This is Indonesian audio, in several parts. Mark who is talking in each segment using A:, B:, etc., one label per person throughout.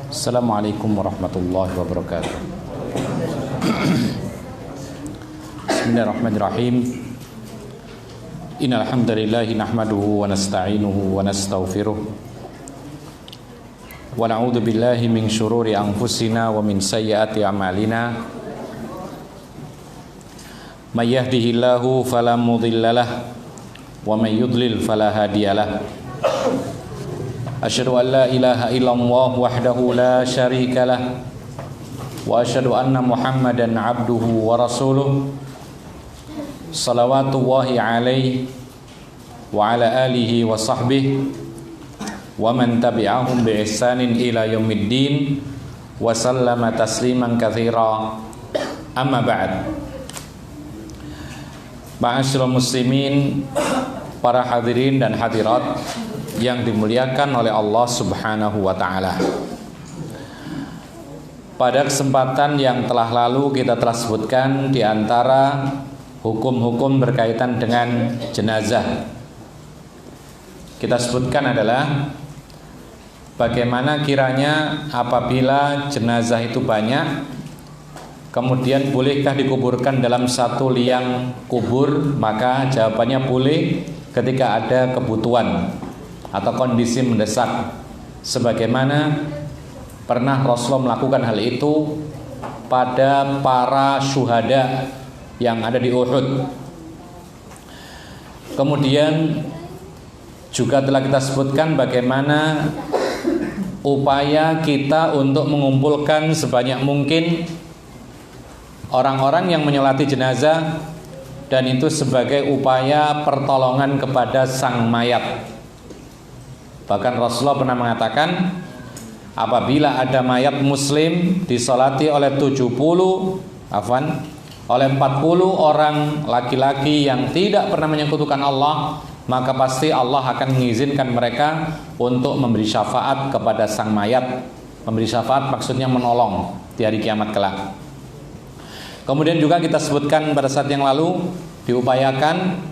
A: Assalamualaikum warahmatullahi wabarakatuh. Bismillahirrahmanirrahim. Innal hamdalillahi nahmaduhu wa nasta'inuhu wa nastaghfiruh. Wa na'udzu billahi min syururi anfusina wa min sayyiati a'malina. May yahdihillahu fala mudhillalah wa may yudlil fala hadiyalah. Asyhadu an la ilaha illallah wahdahu la syarika lah wa asyhadu anna Muhammadan abduhu wa rasuluh salawatullahi alaihi wa ala alihi wa sahbihi wa man tabi'ahum bi ihsanin ila yaumiddin wa sallama tasliman katsira. Amma ba'd. Ma'asyiral muslimin, para hadirin dan hadirat yang dimuliakan oleh Allah Subhanahu wa ta'ala. Pada kesempatan yang telah lalu kita telah sebutkan di antara hukum-hukum berkaitan dengan jenazah. Kita sebutkan adalah bagaimana kiranya apabila jenazah itu banyak, kemudian bolehkah dikuburkan dalam satu liang kubur? Maka jawabannya boleh ketika ada kebutuhan atau kondisi mendesak, sebagaimana pernah Rasulullah melakukan hal itu pada para syuhada yang ada di Uhud. Kemudian juga telah kita sebutkan bagaimana upaya kita untuk mengumpulkan sebanyak mungkin orang-orang yang menyolati jenazah, dan itu sebagai upaya pertolongan kepada sang mayat. Bahkan Rasulullah pernah mengatakan, apabila ada mayat muslim disolati oleh 40 orang laki-laki yang tidak pernah menyekutukan Allah, maka pasti Allah akan mengizinkan mereka untuk memberi syafaat kepada sang mayat. Memberi syafaat maksudnya menolong di hari kiamat kelak. Kemudian juga kita sebutkan pada saat yang lalu, diupayakan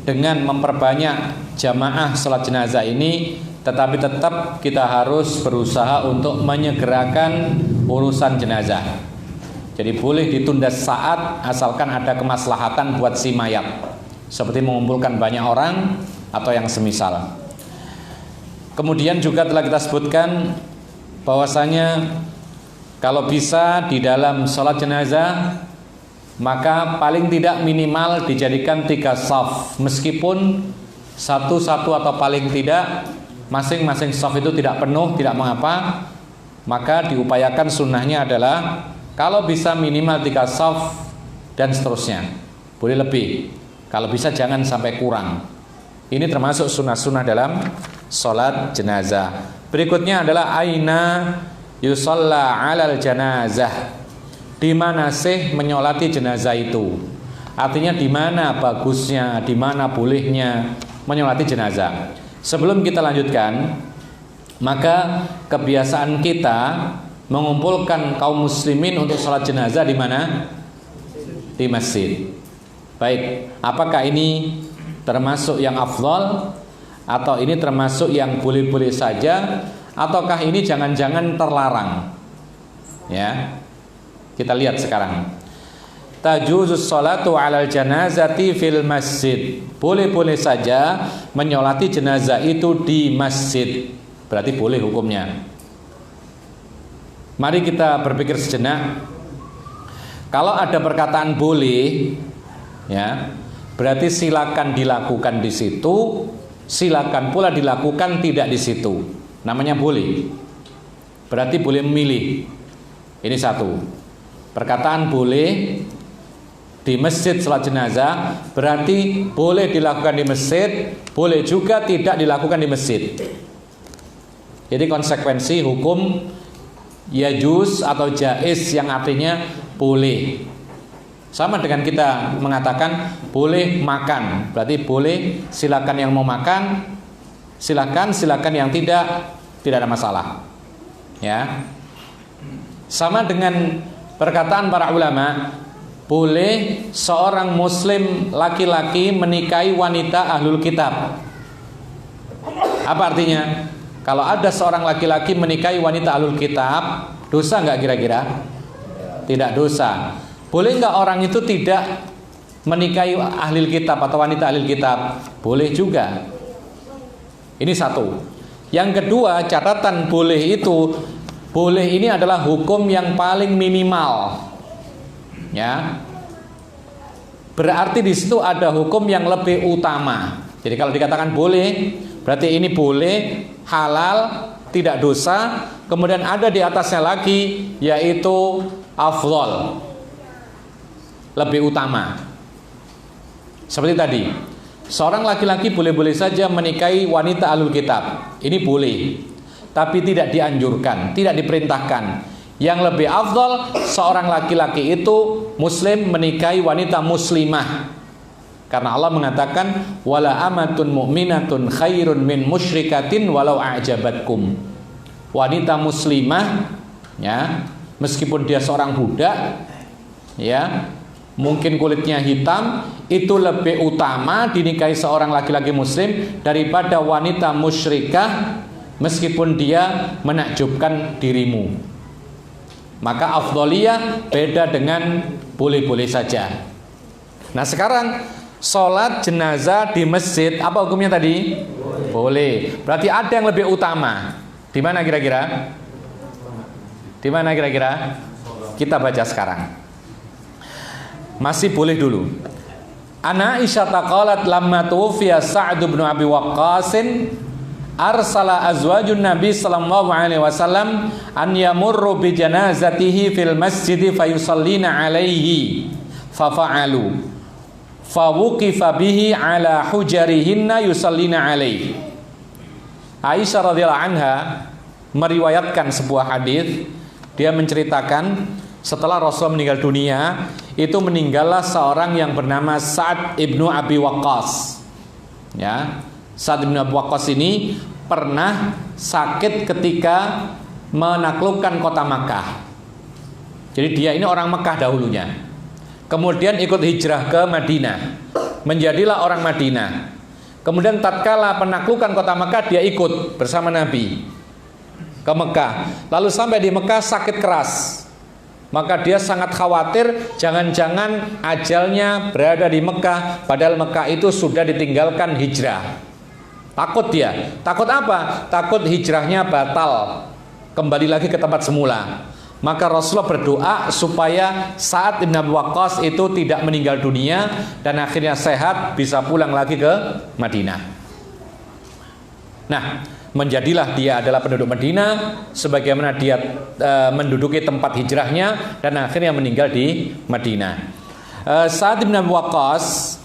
A: dengan memperbanyak jamaah sholat jenazah ini, tetapi tetap kita harus berusaha untuk menyegerakan urusan jenazah. Jadi boleh ditunda saat asalkan ada kemaslahatan buat si mayat, seperti mengumpulkan banyak orang atau yang semisal. Kemudian juga telah kita sebutkan bahwasanya kalau bisa di dalam sholat jenazah, maka paling tidak minimal dijadikan 3 shaf, meskipun satu-satu atau paling tidak masing-masing shaf itu tidak penuh, tidak mengapa. Maka diupayakan sunnahnya adalah kalau bisa minimal 3 shaf dan seterusnya, boleh lebih, kalau bisa jangan sampai kurang. Ini termasuk sunnah-sunnah dalam sholat jenazah. Berikutnya adalah aina yusalla alal janazah, di mana sih menyolati jenazah itu? Artinya di mana bagusnya, di mana bolehnya menyolati jenazah. Sebelum kita lanjutkan, maka kebiasaan kita mengumpulkan kaum muslimin untuk sholat jenazah di mana? Di masjid. Baik, apakah ini termasuk yang afdal atau ini termasuk yang boleh-boleh saja, ataukah ini jangan-jangan terlarang? Ya. Kita lihat sekarang. Tajuzus sholatu alal janazati fil masjid. Boleh-boleh saja menyolati jenazah itu di masjid. Berarti boleh hukumnya. Mari kita berpikir sejenak. Kalau ada perkataan boleh, ya, berarti silakan dilakukan di situ, silakan pula dilakukan tidak di situ. Namanya boleh. Berarti boleh memilih. Ini satu. Perkataan boleh di masjid sholat jenazah berarti boleh dilakukan di masjid, boleh juga tidak dilakukan di masjid. Jadi konsekuensi hukum yajuz atau jaiz yang artinya boleh. Sama dengan kita mengatakan boleh makan, berarti boleh, silakan yang mau makan, silakan yang tidak ada masalah. Ya. Sama dengan perkataan para ulama, boleh seorang muslim laki-laki menikahi wanita ahlul kitab. Apa artinya? Kalau ada seorang laki-laki menikahi wanita ahlul kitab, dosa nggak kira-kira? Tidak dosa. Boleh nggak orang itu tidak menikahi ahlul kitab atau wanita ahlul kitab? Boleh juga. Ini satu. Yang kedua, catatan boleh itu, boleh ini adalah hukum yang paling minimal. Ya. Berarti di situ ada hukum yang lebih utama. Jadi kalau dikatakan boleh, berarti ini boleh, halal, tidak dosa. Kemudian ada di atasnya lagi, yaitu afdhal, lebih utama. Seperti tadi, seorang laki-laki boleh-boleh saja menikahi wanita ahlul kitab. Ini boleh, tapi tidak dianjurkan, tidak diperintahkan. Yang lebih afdal, seorang laki-laki itu muslim menikahi wanita muslimah. Karena Allah mengatakan wala amatun mu'minatun khairun min musyrikatin walau a'jabatkum. Wanita muslimah, ya, meskipun dia seorang budak, ya, mungkin kulitnya hitam, itu lebih utama dinikahi seorang laki-laki muslim daripada wanita musyrikah meskipun dia menakjubkan dirimu. Maka afdholiyah beda dengan boleh-boleh saja. Nah sekarang sholat jenazah di masjid, apa hukumnya tadi? Boleh. Berarti ada yang lebih utama. Di mana kira-kira? Di mana kira-kira? Kita baca sekarang. Masih boleh dulu. Ana Aisyah qalat lamma tuwfiya Sa'd bin Abi Waqqas arsala azwajun Nabi sallallahu alaihi wasallam an yamurru bi janazatihi fil masjid fayusallina alaihi fafa'alu fawuqifa bihi ala hujarihinna yusallina alaihi. Aisyah radhiyallahu anha meriwayatkan sebuah hadis. Dia menceritakan setelah Rasul meninggal dunia, itu meninggallah seorang yang bernama Sa'd ibnu Abi Waqqas. Ya, Sa'd ibnu Abi Waqqas ini pernah sakit ketika menaklukkan kota Makkah. Jadi dia ini orang Makkah dahulunya. Kemudian ikut hijrah ke Madinah, menjadilah orang Madinah. Kemudian tatkala penaklukan kota Makkah, dia ikut bersama Nabi ke Mekah. Lalu sampai di Mekah sakit keras. Maka dia sangat khawatir jangan-jangan ajalnya berada di Mekah, padahal Mekah itu sudah ditinggalkan hijrah. Takut dia. Takut apa? Takut hijrahnya batal, kembali lagi ke tempat semula. Maka Rasulullah berdoa supaya Sa'd bin Abi Waqqas itu tidak meninggal dunia dan akhirnya sehat, bisa pulang lagi ke Madinah. Nah, menjadilah dia adalah penduduk Madinah sebagaimana dia menduduki tempat hijrahnya dan akhirnya meninggal di Madinah. Sa'd bin Abi Waqqas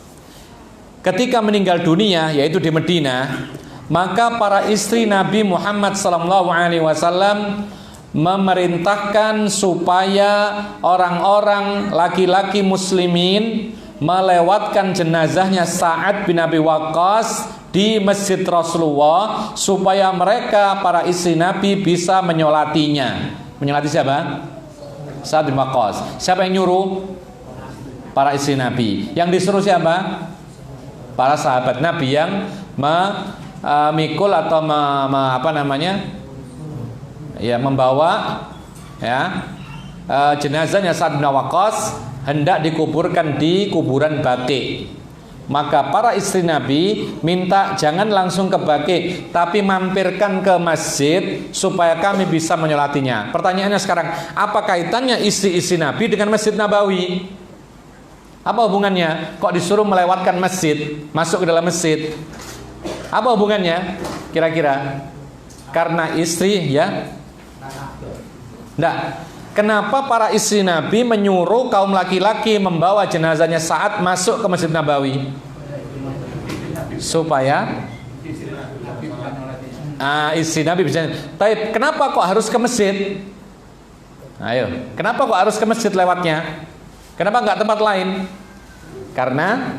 A: ketika meninggal dunia, yaitu di Madinah, maka para istri Nabi Muhammad SAW memerintahkan supaya orang-orang laki-laki muslimin melewatkan jenazahnya Sa'd bin Abi Waqqas di masjid Rasulullah supaya mereka para istri Nabi bisa menyolatinya. Menyolati siapa? Sa'd bin Waqqas. Siapa yang nyuruh? Para istri Nabi. Yang disuruh siapa? Para sahabat Nabi yang memikul atau membawa jenazahnya Sa'd bin Waqqas hendak dikuburkan di kuburan Baqi. Maka para istri Nabi minta jangan langsung ke Baqi, tapi mampirkan ke masjid supaya kami bisa menyolatinya. Pertanyaannya sekarang, apa kaitannya istri-istri Nabi dengan Masjid Nabawi? Apa hubungannya? Kok disuruh melewatkan masjid, masuk ke dalam masjid? Apa hubungannya? Kira-kira? Karena istri, ya? Nggak. Kenapa para istri Nabi menyuruh kaum laki-laki membawa jenazahnya Sa'ad masuk ke Masjid Nabawi? Supaya istri Nabi bisa. Tapi kenapa kok harus ke masjid? Ayo, kenapa kok harus ke masjid lewatnya? Kenapa nggak tempat lain? Karena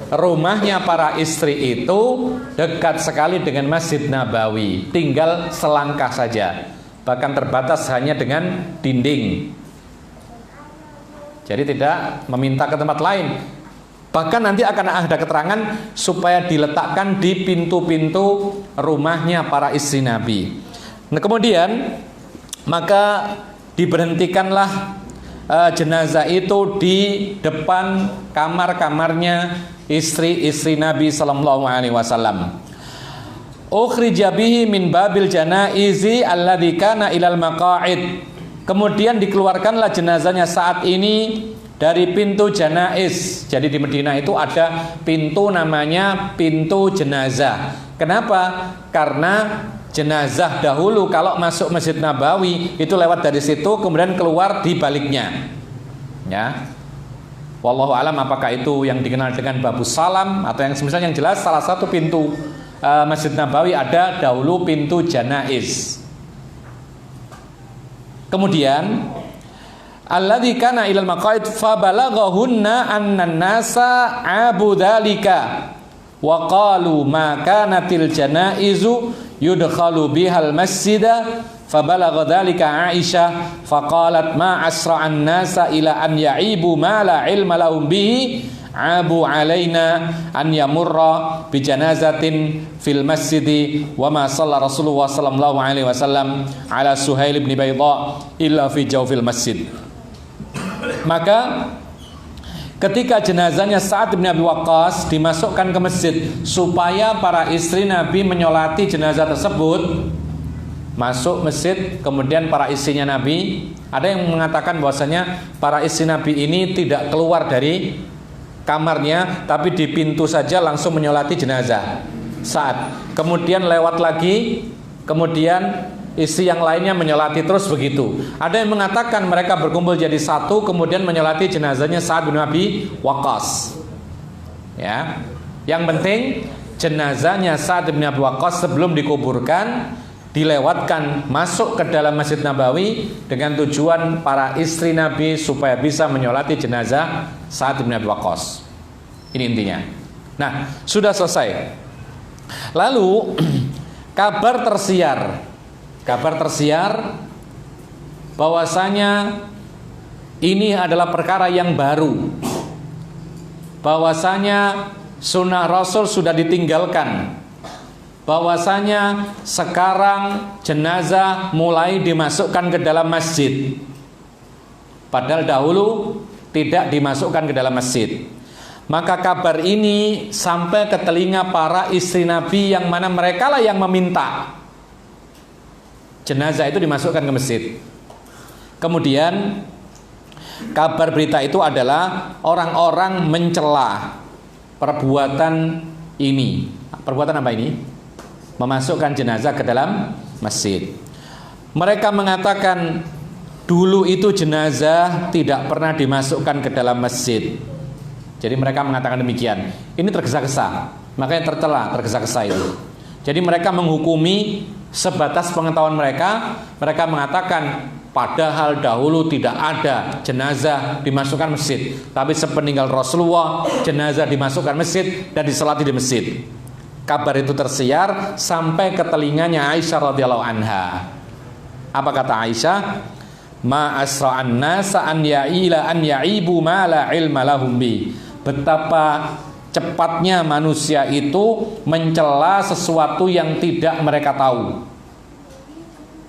A: rumahnya para istri itu dekat sekali dengan Masjid Nabawi, tinggal selangkah saja. Bahkan terbatas hanya dengan dinding. Jadi tidak meminta ke tempat lain. Bahkan nanti akan ada keterangan supaya diletakkan di pintu-pintu rumahnya para istri Nabi. Nah, kemudian maka diberhentikanlah jenazah itu di depan kamar-kamarnya istri-istri Nabi sallallahu alaihi wasallam. Ukhrija bihi min babil janaizi alladzi kana ilal maqa'id. Kemudian dikeluarkanlah jenazahnya saat ini dari pintu janaiz. Jadi di Madinah itu ada pintu namanya pintu jenazah. Kenapa? Karena jenazah dahulu kalau masuk Masjid Nabawi itu lewat dari situ kemudian keluar di baliknya. Ya. Wallahu alam apakah itu yang dikenal dengan babus salam atau yang semisal, yang jelas salah satu pintu Masjid Nabawi ada dahulu pintu janaiz. Kemudian alladzi kana ilal maqaid fa balaghahunna annan nasa abu dzalika wa qalu ma kanatil janaizu yudkhalu bihal masjida fa balagha dzalika Aisyah fa qalat ma asra'an nasa ila an ya'ibu ma la ilma lahum bihi abu alaina an yamurra bi janazatin fil masjidi wa ma shalla Rasulullah sallallahu alaihi wasallam ala Suhail bin Baydha illa fi jawfil masjid. Maka ketika jenazahnya Sa'ad bin Abi Waqqas dimasukkan ke masjid supaya para istri Nabi menyolati jenazah tersebut, masuk masjid, kemudian para istrinya Nabi, ada yang mengatakan bahwasanya para istri Nabi ini tidak keluar dari kamarnya, tapi di pintu saja langsung menyolati jenazah Sa'ad. Kemudian lewat lagi, kemudian istri yang lainnya menyolati terus begitu. Ada yang mengatakan mereka berkumpul jadi satu kemudian menyolati jenazahnya Sa'ad bin Abi Waqqas. Ya. Yang penting jenazahnya Sa'ad bin Abi Waqqas sebelum dikuburkan dilewatkan masuk ke dalam Masjid Nabawi dengan tujuan para istri Nabi supaya bisa menyolati jenazah Sa'ad bin Abi Waqqas. Ini intinya. Nah, sudah selesai. Lalu kabar tersiar bahwasanya ini adalah perkara yang baru, bahwasanya sunnah Rasul sudah ditinggalkan, bahwasanya sekarang jenazah mulai dimasukkan ke dalam masjid, padahal dahulu tidak dimasukkan ke dalam masjid. Maka kabar ini sampai ke telinga para istri Nabi yang mana mereka lah yang meminta jenazah itu dimasukkan ke masjid. Kemudian kabar berita itu adalah orang-orang mencela perbuatan ini. Perbuatan apa ini? Memasukkan jenazah ke dalam masjid. Mereka mengatakan dulu itu jenazah tidak pernah dimasukkan ke dalam masjid. Jadi mereka mengatakan demikian. Ini tergesa-gesa, makanya tercela, tergesa-gesa itu. Jadi mereka menghukumi sebatas pengetahuan mereka. Mereka mengatakan padahal dahulu tidak ada jenazah dimasukkan masjid, tapi sepeninggal Rasulullah jenazah dimasukkan masjid dan disolati di masjid. Kabar itu tersiar sampai ke telinganya Aisyah radhiyallahu anha. Apa kata Aisyah? Ma asra'an nasa an ya'ibu ma la ilma lahum bi. Betapa cepatnya manusia itu mencela sesuatu yang tidak mereka tahu.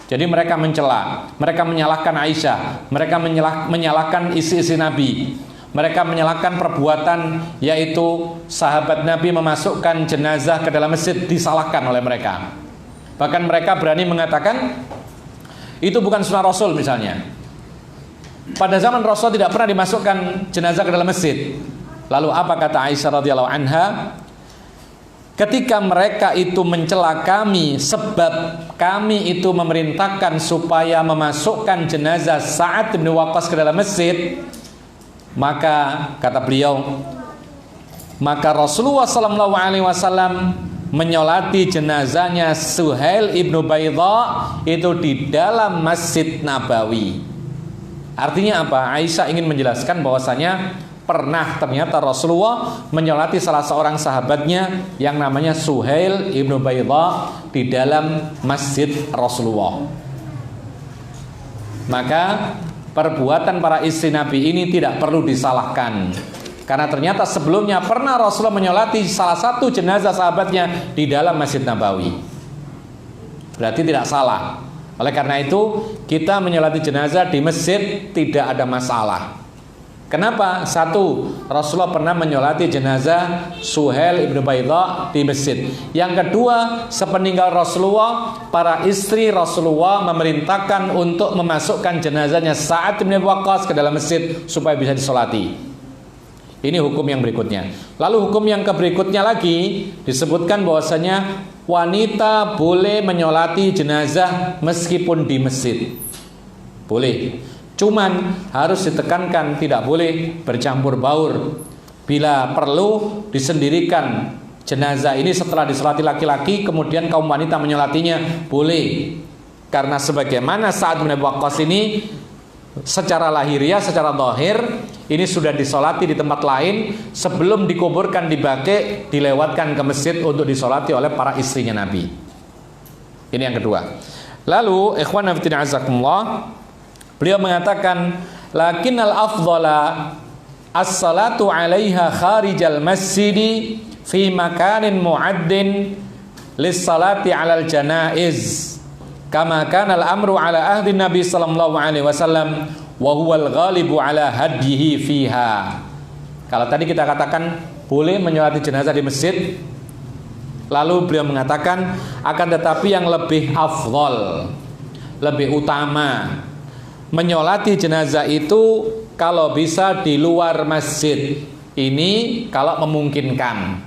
A: Jadi mereka mencela, mereka menyalahkan Aisyah, mereka menyalahkan isi-isi Nabi, mereka menyalahkan perbuatan yaitu sahabat Nabi memasukkan jenazah ke dalam masjid, disalahkan oleh mereka. Bahkan mereka berani mengatakan itu bukan sunnah Rasul misalnya. Pada zaman Rasul tidak pernah dimasukkan jenazah ke dalam masjid. Lalu apa kata Aisyah radhiyallahu anha? Ketika mereka itu mencela kami sebab kami itu memerintahkan supaya memasukkan jenazah Sa'ad bin Waqqas ke dalam masjid, maka kata beliau, maka Rasulullah sallallahu alaihi wasallam menyolati jenazahnya Suhail ibnu Baydha itu di dalam Masjid Nabawi. Artinya apa? Aisyah ingin menjelaskan bahwasanya pernah ternyata Rasulullah menyolati salah seorang sahabatnya yang namanya Suhail ibnu Baydha di dalam masjid Rasulullah. Maka perbuatan para istri Nabi ini tidak perlu disalahkan, Karena ternyata sebelumnya pernah Rasulullah menyolati salah satu jenazah sahabatnya di dalam Masjid Nabawi. Berarti tidak salah. Oleh karena itu kita menyolati jenazah di masjid tidak ada masalah. Kenapa? Satu, Rasulullah pernah menyolati jenazah Suhail ibnu Baidha di masjid. Yang kedua, sepeninggal Rasulullah, para istri Rasulullah memerintahkan untuk memasukkan jenazahnya Sa'ad bin Abi Waqqas ke dalam masjid supaya bisa disolati. Ini hukum yang berikutnya. Lalu hukum yang berikutnya lagi disebutkan bahwasanya wanita boleh menyolati jenazah meskipun di masjid. Boleh. Cuman harus ditekankan tidak boleh bercampur baur. Bila perlu disendirikan jenazah ini setelah disolati laki-laki, kemudian kaum wanita menyolatinya, boleh. Karena sebagaimana Sa'ad bin Abi Waqqas ini secara lahiriah, secara zahir ini sudah disolati di tempat lain, sebelum dikuburkan di Baqi dilewatkan ke masjid untuk disolati oleh para istrinya Nabi. Ini yang kedua. Lalu ikhwan fillah azakumullah, beliau mengatakan lakinnal afdhala as-salatu 'alaiha kharijal masjid fi makanin mu'addin lis-salati 'alal janaiz kama kana al-amru 'ala ahdi Nabi sallallahu alaihi wasallam wa huwal ghalibu 'ala hadyihi fiha. Kalau tadi kita katakan boleh menyolati jenazah di masjid, lalu beliau mengatakan akan tetapi yang lebih afdal, lebih utama menyolati jenazah itu kalau bisa di luar masjid. Ini kalau memungkinkan,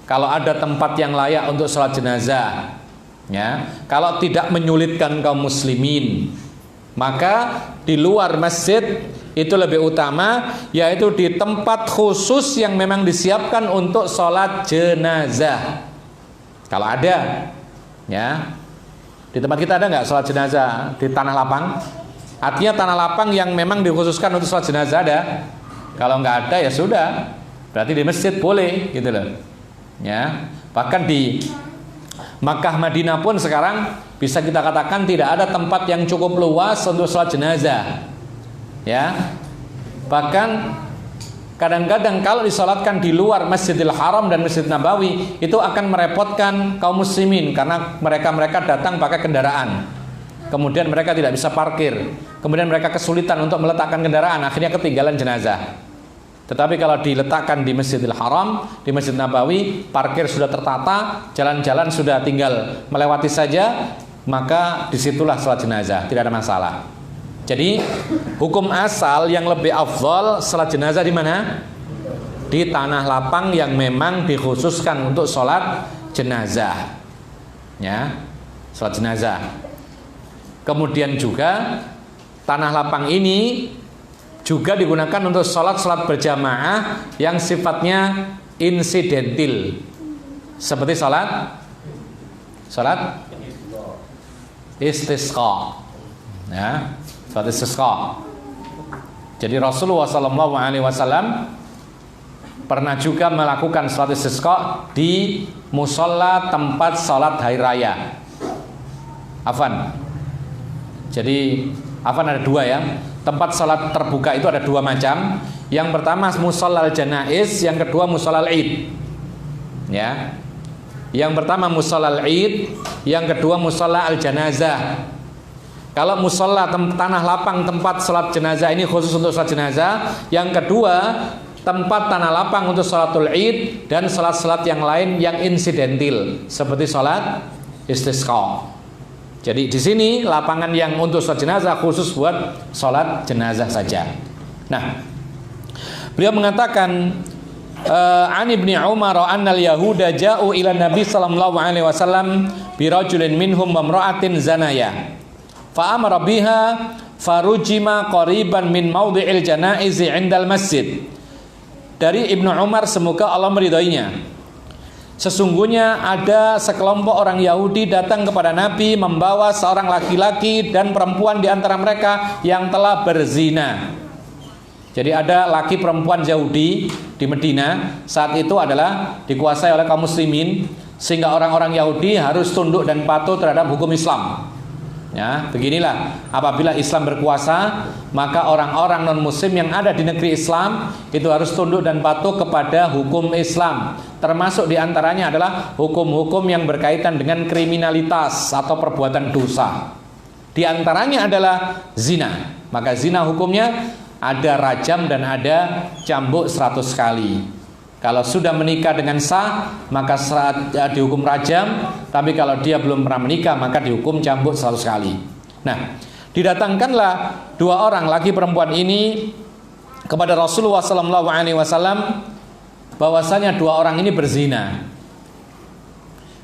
A: kalau ada tempat yang layak untuk sholat jenazah, ya. Kalau tidak menyulitkan kaum muslimin, maka di luar masjid itu lebih utama, yaitu di tempat khusus yang memang disiapkan untuk sholat jenazah. Kalau ada, ya. Di tempat kita ada nggak sholat jenazah di tanah lapang? Artinya tanah lapang yang memang dikhususkan untuk sholat jenazah ada. Kalau nggak ada ya sudah, berarti di masjid boleh, gitu loh. Ya, bahkan di Makkah Madinah pun sekarang bisa kita katakan tidak ada tempat yang cukup luas untuk sholat jenazah. Ya, bahkan kadang-kadang kalau disolatkan di luar Masjidil Haram dan Masjid Nabawi itu akan merepotkan kaum muslimin karena mereka datang pakai kendaraan. Kemudian mereka tidak bisa parkir, kemudian mereka kesulitan untuk meletakkan kendaraan, akhirnya ketinggalan jenazah. Tetapi kalau diletakkan di Masjidil Haram, di Masjid Nabawi, parkir sudah tertata, jalan-jalan sudah tinggal melewati saja, maka disitulah sholat jenazah, tidak ada masalah. Jadi hukum asal yang lebih afdal sholat jenazah di mana? Di tanah lapang yang memang dikhususkan untuk sholat jenazah, ya, sholat jenazah. Kemudian juga tanah lapang ini juga digunakan untuk sholat-sholat berjamaah yang sifatnya insidentil, seperti sholat istisqa, ya, sholat istisqa. Jadi Rasulullah SAW pernah juga melakukan sholat istisqa di musola tempat sholat hari raya. Jadi ada dua ya. Tempat salat terbuka itu ada dua macam. Yang pertama musholal janaiz, yang kedua musholal id. Ya. Yang pertama musholal id, yang kedua mushola al janazah. Kalau mushola tanah lapang tempat salat jenazah ini khusus untuk salat jenazah. Yang kedua tempat tanah lapang untuk salatul id dan salat-salat yang lain yang insidentil seperti salat istisqa. Jadi di sini lapangan yang untuk sholat jenazah khusus buat sholat jenazah saja. Nah, beliau mengatakan an Ibnu Umar anna al-yahuda ja'u ila Nabi sallallahu alaihi wasallam bi rajulin minhum wa imra'atin zanaya. Fa amara biha farujima qariban min maudhi'il janaiz 'indal masjid. Dari Ibnu Umar, semoga Allah meridhoinya. Sesungguhnya ada sekelompok orang Yahudi datang kepada Nabi membawa seorang laki-laki dan perempuan di antara mereka yang telah berzina. Jadi ada laki perempuan Yahudi di Medina saat itu adalah dikuasai oleh kaum muslimin, sehingga orang-orang Yahudi harus tunduk dan patuh terhadap hukum Islam. Ya, beginilah apabila Islam berkuasa, maka orang-orang non-muslim yang ada di negeri Islam itu harus tunduk dan patuh kepada hukum Islam. Termasuk diantaranya adalah hukum-hukum yang berkaitan dengan kriminalitas atau perbuatan dosa. Di antaranya adalah zina. Maka zina hukumnya ada rajam dan ada cambuk 100 kali. Kalau sudah menikah dengan sah, maka dihukum rajam. Tapi kalau dia belum pernah menikah, maka dihukum cambuk 100 kali. Nah, didatangkanlah dua orang laki perempuan ini kepada Rasulullah SAW, bahwasanya dua orang ini berzina.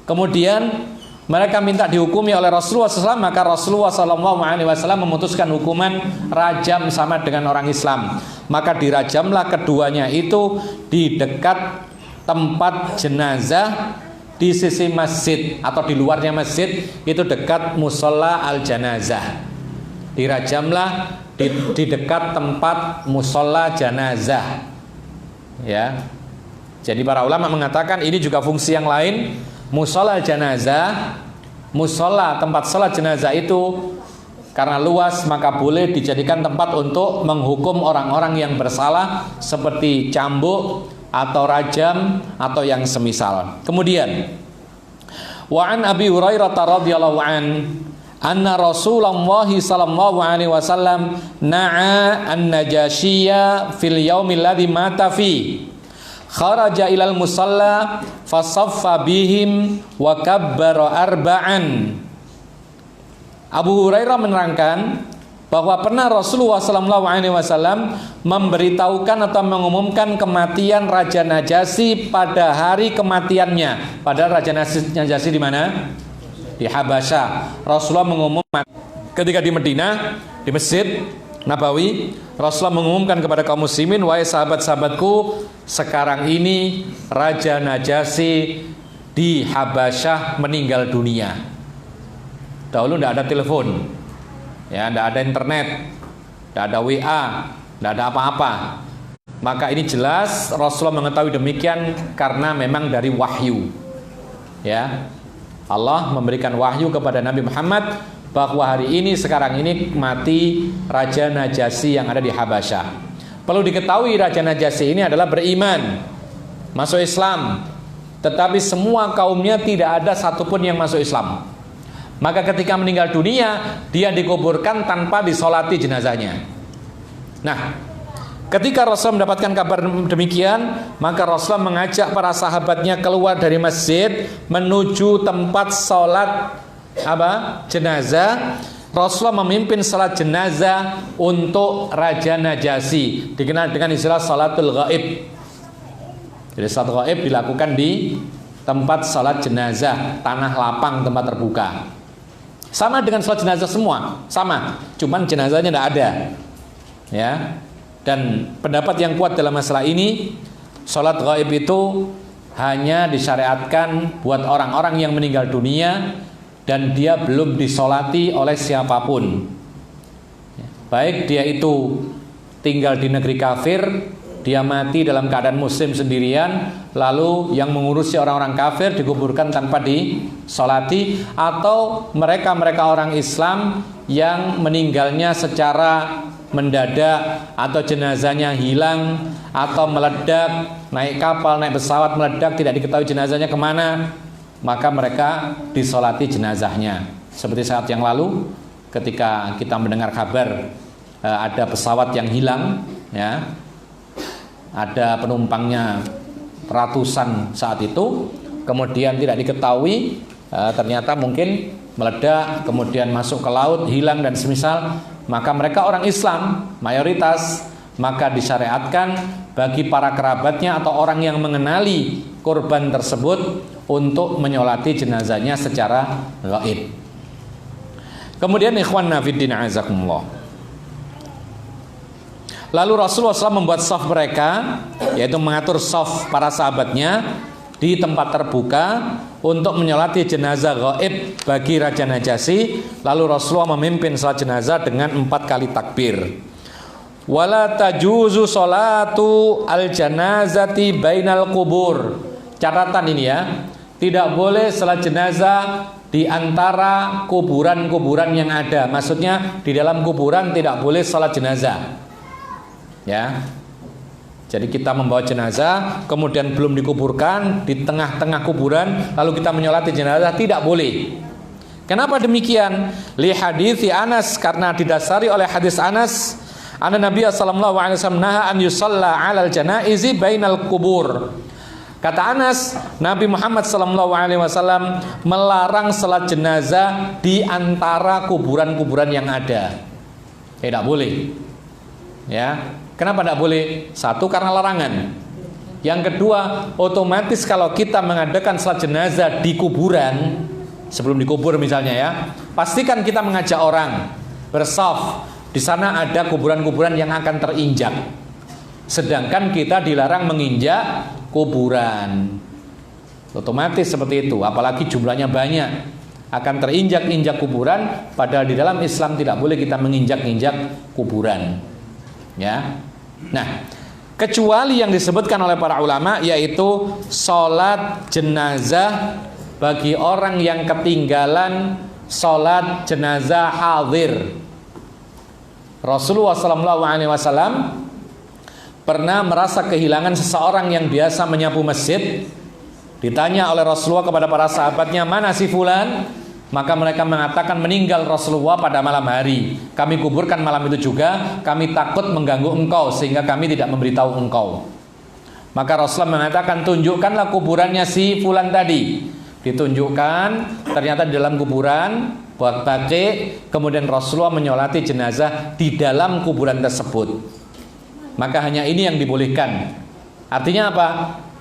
A: Kemudian mereka minta dihukumi oleh Rasulullah SAW, maka Rasulullah SAW memutuskan hukuman rajam sama dengan orang Islam. Maka dirajamlah keduanya itu di dekat tempat jenazah di sisi masjid atau di luarnya masjid, itu dekat musola al janazah. Dirajamlah di dekat tempat musola jenazah. Ya. Jadi para ulama mengatakan ini juga fungsi yang lain. Musola jenazah, musola tempat sholat jenazah itu karena luas maka boleh dijadikan tempat untuk menghukum orang-orang yang bersalah seperti cambuk atau rajam atau yang semisal. Kemudian wa an Abi Hurairah radhiyallahu an anna Rasulullah sallallahu alaihi wasallam na'a an-Najasyiyya fil yaumil ladzi mata fi kharaja ilal musalla fasaffa bihim wa kabbara arba'an. Abu Hurairah menerangkan bahwa pernah Rasulullah SAW memberitahukan atau mengumumkan kematian Raja Najasyi pada hari kematiannya. Padahal Raja Najasyi di mana? Di Habasyah. Rasulullah mengumumkan ketika di Madinah, di Masjid Nabawi, Rasulullah mengumumkan kepada kaum muslimin, wahai sahabat-sahabatku, sekarang ini Raja Najasyi di Habasyah meninggal dunia. Dahulu tidak ada telepon, ya, tidak ada internet, tidak ada WA, tidak ada apa-apa. Maka ini jelas Rasulullah mengetahui demikian karena memang dari wahyu. Ya, Allah memberikan wahyu kepada Nabi Muhammad bahwa hari ini, sekarang ini mati Raja Najasyi yang ada di Habasyah. Perlu diketahui Raja Najasyi ini adalah beriman, masuk Islam, tetapi semua kaumnya tidak ada satupun yang masuk Islam. Maka ketika meninggal dunia, dia dikuburkan tanpa disolati jenazahnya. Nah, ketika Rasulullah mendapatkan kabar demikian, maka Rasulullah mengajak para sahabatnya keluar dari masjid menuju tempat sholat jenazah. Rasulullah memimpin salat jenazah untuk Raja Najasyi, dikenal dengan istilah salatul ghaib. Jadi salat ghaib dilakukan di tempat salat jenazah, tanah lapang, tempat terbuka. Sama dengan salat jenazah semua, sama, cuman jenazahnya tidak ada. Ya. Dan pendapat yang kuat dalam masalah ini, salat ghaib itu hanya disyariatkan buat orang-orang yang meninggal dunia dan dia belum disolati oleh siapapun. Baik dia itu tinggal di negeri kafir, dia mati dalam keadaan muslim sendirian, lalu yang mengurusi orang-orang kafir dikuburkan tanpa disolati, atau mereka-mereka orang Islam yang meninggalnya secara mendadak atau jenazahnya hilang atau meledak, naik kapal, naik pesawat meledak, tidak diketahui jenazahnya kemana, maka mereka disolati jenazahnya. Seperti saat yang lalu ketika kita mendengar kabar ada pesawat yang hilang, ya, ada penumpangnya ratusan saat itu, kemudian tidak diketahui, ternyata mungkin meledak, kemudian masuk ke laut, hilang dan semisal. Maka mereka orang Islam mayoritas, maka disyariatkan bagi para kerabatnya atau orang yang mengenali korban tersebut untuk menyolati jenazahnya secara gaib. Kemudian ikhwanna fiddin azakumullah, lalu Rasulullah SAW membuat saf mereka, yaitu mengatur saf para sahabatnya di tempat terbuka untuk menyolati jenazah gaib bagi Raja Najasyi. Lalu Rasulullah memimpin salat jenazah dengan 4 kali takbir. Wala tajuzu sholatu al janazati bainal kubur. Catatan ini ya, tidak boleh salat jenazah di antara kuburan-kuburan yang ada. Maksudnya di dalam kuburan tidak boleh salat jenazah. Ya. Jadi kita membawa jenazah, kemudian belum dikuburkan di tengah-tengah kuburan, lalu kita menyolati jenazah, tidak boleh. Kenapa demikian? Li hadithi Anas, karena didasari oleh hadis Anas, anna Nabi sallallahu alaihi wasallam naha an yusalla 'alal janaizi bainal kubur. Kata Anas, Nabi Muhammad sallallahu alaihi wasallam melarang salat jenazah di antara kuburan-kuburan yang ada. Tidak boleh. Ya. Kenapa tidak boleh? Satu, karena larangan. Yang kedua, otomatis kalau kita mengadakan salat jenazah di kuburan, sebelum dikubur misalnya ya, pastikan kita mengajak orang bersaf. Di sana ada kuburan-kuburan yang akan terinjak. Sedangkan kita dilarang menginjak kuburan. Otomatis seperti itu, apalagi jumlahnya banyak, akan terinjak-injak kuburan, padahal di dalam Islam tidak boleh kita menginjak-injak kuburan. Ya. Nah, kecuali yang disebutkan oleh para ulama, yaitu sholat jenazah bagi orang yang ketinggalan sholat jenazah hadir. Rasulullah SAW pernah merasa kehilangan seseorang yang biasa menyapu masjid. Ditanya oleh Rasulullah kepada para sahabatnya, mana si fulan? Maka mereka mengatakan, meninggal Rasulullah pada malam hari. Kami kuburkan malam itu juga. Kami takut mengganggu engkau, sehingga kami tidak memberitahu engkau. Maka Rasulullah mengatakan, tunjukkanlah kuburannya si fulan tadi. Ditunjukkan, ternyata di dalam kuburan buat baqi. Kemudian Rasulullah menyolati jenazah di dalam kuburan tersebut. Maka hanya ini yang dibolehkan. Artinya apa?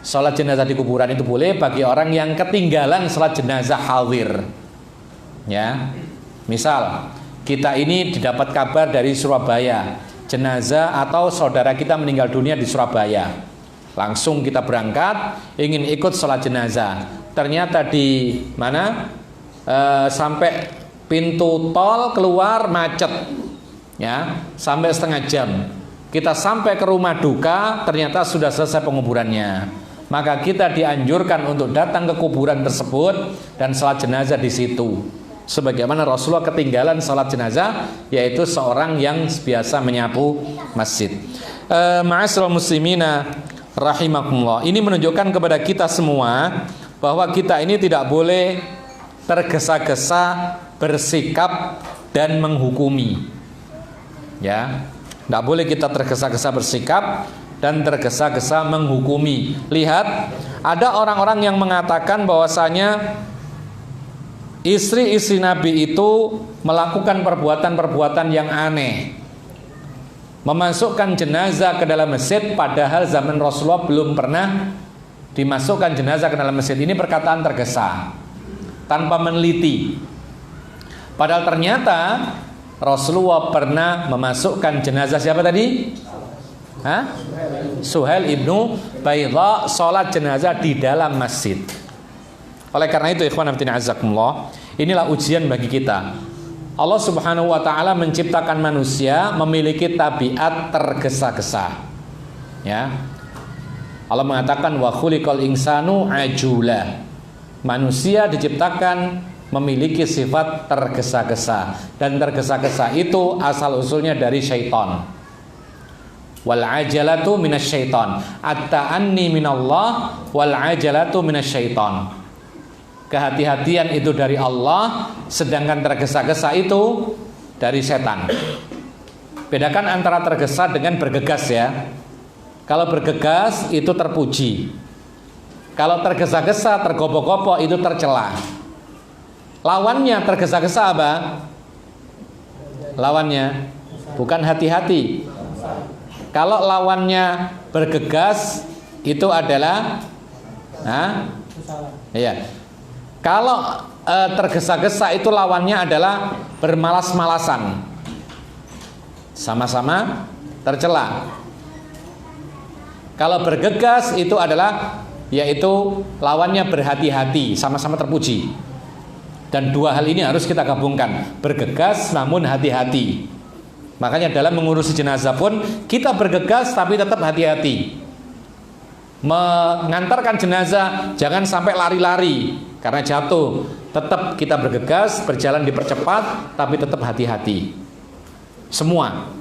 A: Sholat jenazah di kuburan itu boleh bagi orang yang ketinggalan sholat jenazah hadir. Ya, misal kita ini didapat kabar dari Surabaya, jenazah atau saudara kita meninggal dunia di Surabaya. Langsung kita berangkat, ingin ikut sholat jenazah. Ternyata di mana? Sampai pintu tol keluar macet, ya, sampai setengah jam. Kita sampai ke rumah duka, ternyata sudah selesai penguburannya. Maka kita dianjurkan untuk datang ke kuburan tersebut dan sholat jenazah di situ. Sebagaimana Rasulullah ketinggalan sholat jenazah, yaitu seorang yang biasa menyapu masjid. Ma'asyiral muslimina rahimakumullah. Ini menunjukkan kepada kita semua bahwa kita ini tidak boleh tergesa-gesa bersikap dan menghukumi. Ya, tidak boleh kita tergesa-gesa bersikap dan tergesa-gesa menghukumi. Lihat, ada orang-orang yang mengatakan bahwasanya istri-istri Nabi itu melakukan perbuatan-perbuatan yang aneh, memasukkan jenazah ke dalam masjid, padahal zaman Rasulullah belum pernah dimasukkan jenazah ke dalam masjid. Ini perkataan tergesa, tanpa meneliti. Padahal ternyata Rasulullah pernah memasukkan jenazah siapa tadi? Suhail ibnu Baydha, sholat jenazah di dalam masjid. Oleh karena itu, ikhwan fillah azakumullah, inilah ujian bagi kita. Allah Subhanahu wa taala menciptakan manusia memiliki tabiat tergesa-gesa. Ya. Allah mengatakan wa khuliqal insanu ajula. Manusia diciptakan memiliki sifat tergesa-gesa, dan tergesa-gesa itu asal usulnya dari syaitan. Wal ajalatu minasyaiton. At-ta'anni minallah wal ajalatu minasyaiton. Kehati-hatian itu dari Allah, sedangkan tergesa-gesa itu dari setan. Bedakan antara tergesa dengan bergegas ya. Kalau bergegas itu terpuji. Kalau tergesa-gesa, tergopoh-gopoh itu tercela. Lawannya tergesa-gesa apa? Lawannya bukan hati-hati. Kalau lawannya bergegas itu adalah iya. Kalau tergesa-gesa itu lawannya adalah bermalas-malasan. Sama-sama tercela. Kalau bergegas itu adalah, yaitu lawannya berhati-hati, sama-sama terpuji. Dan dua hal ini harus kita gabungkan, bergegas namun hati-hati. Makanya dalam mengurusi jenazah pun kita bergegas tapi tetap hati-hati. Mengantarkan jenazah jangan sampai lari-lari, karena jatuh. Tetap kita bergegas, berjalan dipercepat, tapi tetap hati-hati. Semua.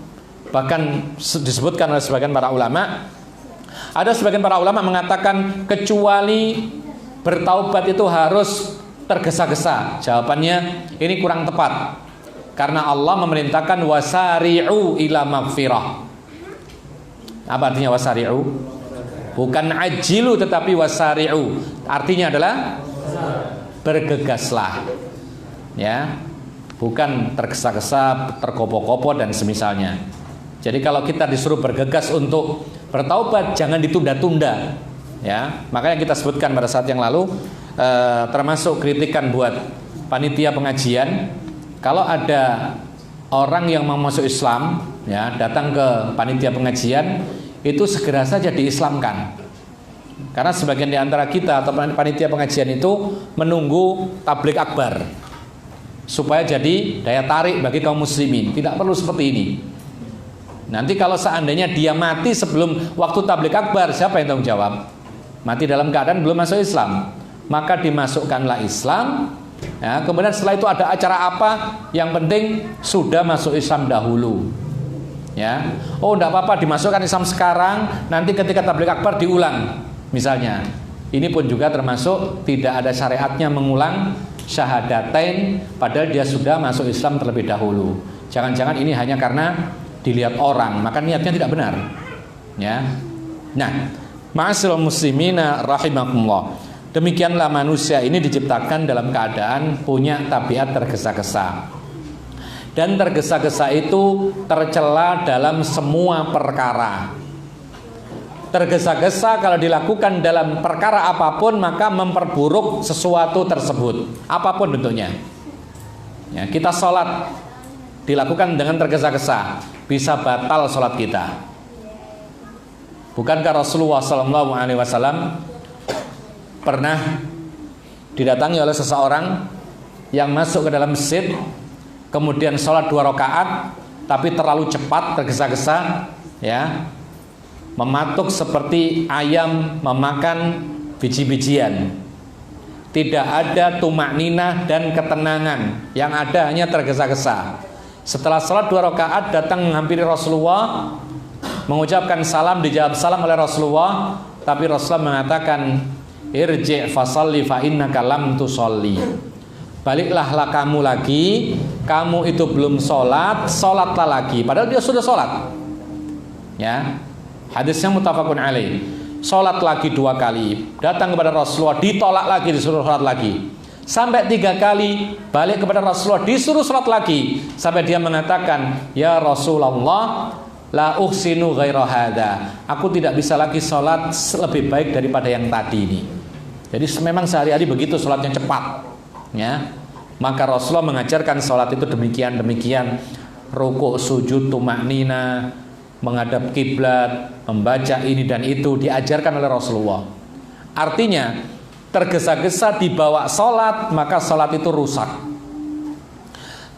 A: Bahkan disebutkan oleh sebagian para ulama, ada sebagian para ulama mengatakan kecuali bertaubat itu harus tergesa-gesa. Jawabannya ini kurang tepat, karena Allah memerintahkan wasari'u ila magfirah. Apa artinya wasari'u? Bukan ajilu tetapi wasari'u. Artinya adalah bergegaslah, ya, bukan tergesa-gesa, tergopoh-gopoh dan semisalnya. Jadi kalau kita disuruh bergegas untuk bertaubat, jangan ditunda-tunda, ya. Makanya kita sebutkan pada saat yang lalu, termasuk kritikan buat panitia pengajian, kalau ada orang yang mau masuk Islam, ya, datang ke panitia pengajian, itu segera saja diislamkan. Karena sebagian di antara kita atau panitia pengajian itu menunggu tablik akbar supaya jadi daya tarik bagi kaum muslimin. Tidak perlu seperti ini. Nanti kalau seandainya dia mati sebelum waktu tablik akbar, siapa yang tanggung jawab? Mati dalam keadaan belum masuk Islam, maka dimasukkanlah Islam, ya, kemudian setelah itu ada acara apa, yang penting sudah masuk Islam dahulu, ya. Oh, tidak apa-apa dimasukkan Islam sekarang, nanti ketika tablik akbar diulang misalnya. Ini pun juga termasuk tidak ada syariatnya mengulang syahadatain padahal dia sudah masuk Islam terlebih dahulu. Jangan-jangan ini hanya karena dilihat orang, maka niatnya tidak benar, ya. Nah, ma'asyiral muslimina rahimakumullah, demikianlah manusia ini diciptakan dalam keadaan punya tabiat tergesa-gesa. Dan tergesa-gesa itu tercela dalam semua perkara. Tergesa-gesa kalau dilakukan dalam perkara apapun, maka memperburuk sesuatu tersebut, apapun bentuknya, ya. Kita sholat dilakukan dengan tergesa-gesa, bisa batal sholat kita. Bukankah Rasulullah SAW pernah didatangi oleh seseorang yang masuk ke dalam masjid, kemudian sholat 2 rakaat, tapi terlalu cepat, tergesa-gesa, ya, mematuk seperti ayam memakan biji-bijian. Tidak ada tumak ninah dan ketenangan, yang ada hanya tergesa-gesa. Setelah sholat 2 rakaat datang menghampiri Rasulullah, mengucapkan salam, dijawab salam oleh Rasulullah, tapi Rasulullah mengatakan, irji' fasalli fa innaka lam tusolli. Baliklah kamu lagi, kamu itu belum sholat, sholatlah lagi. Padahal dia sudah sholat, ya. Hadisnya muttafaqun alaih. Sholat lagi 2 kali, datang kepada Rasulullah, ditolak lagi, disuruh sholat lagi. Sampai 3 kali, balik kepada Rasulullah, disuruh sholat lagi. Sampai dia mengatakan, ya Rasulullah, la uhsinu ghaira hadza. Aku tidak bisa lagi sholat lebih baik daripada yang tadi ini. Jadi memang sehari-hari begitu sholatnya cepat, ya. Maka Rasulullah mengajarkan sholat itu demikian, rukuk, sujud, tumak nina, menghadap kiblat, membaca ini dan itu, diajarkan oleh Rasulullah. Artinya tergesa-gesa dibawa sholat, maka sholat itu rusak.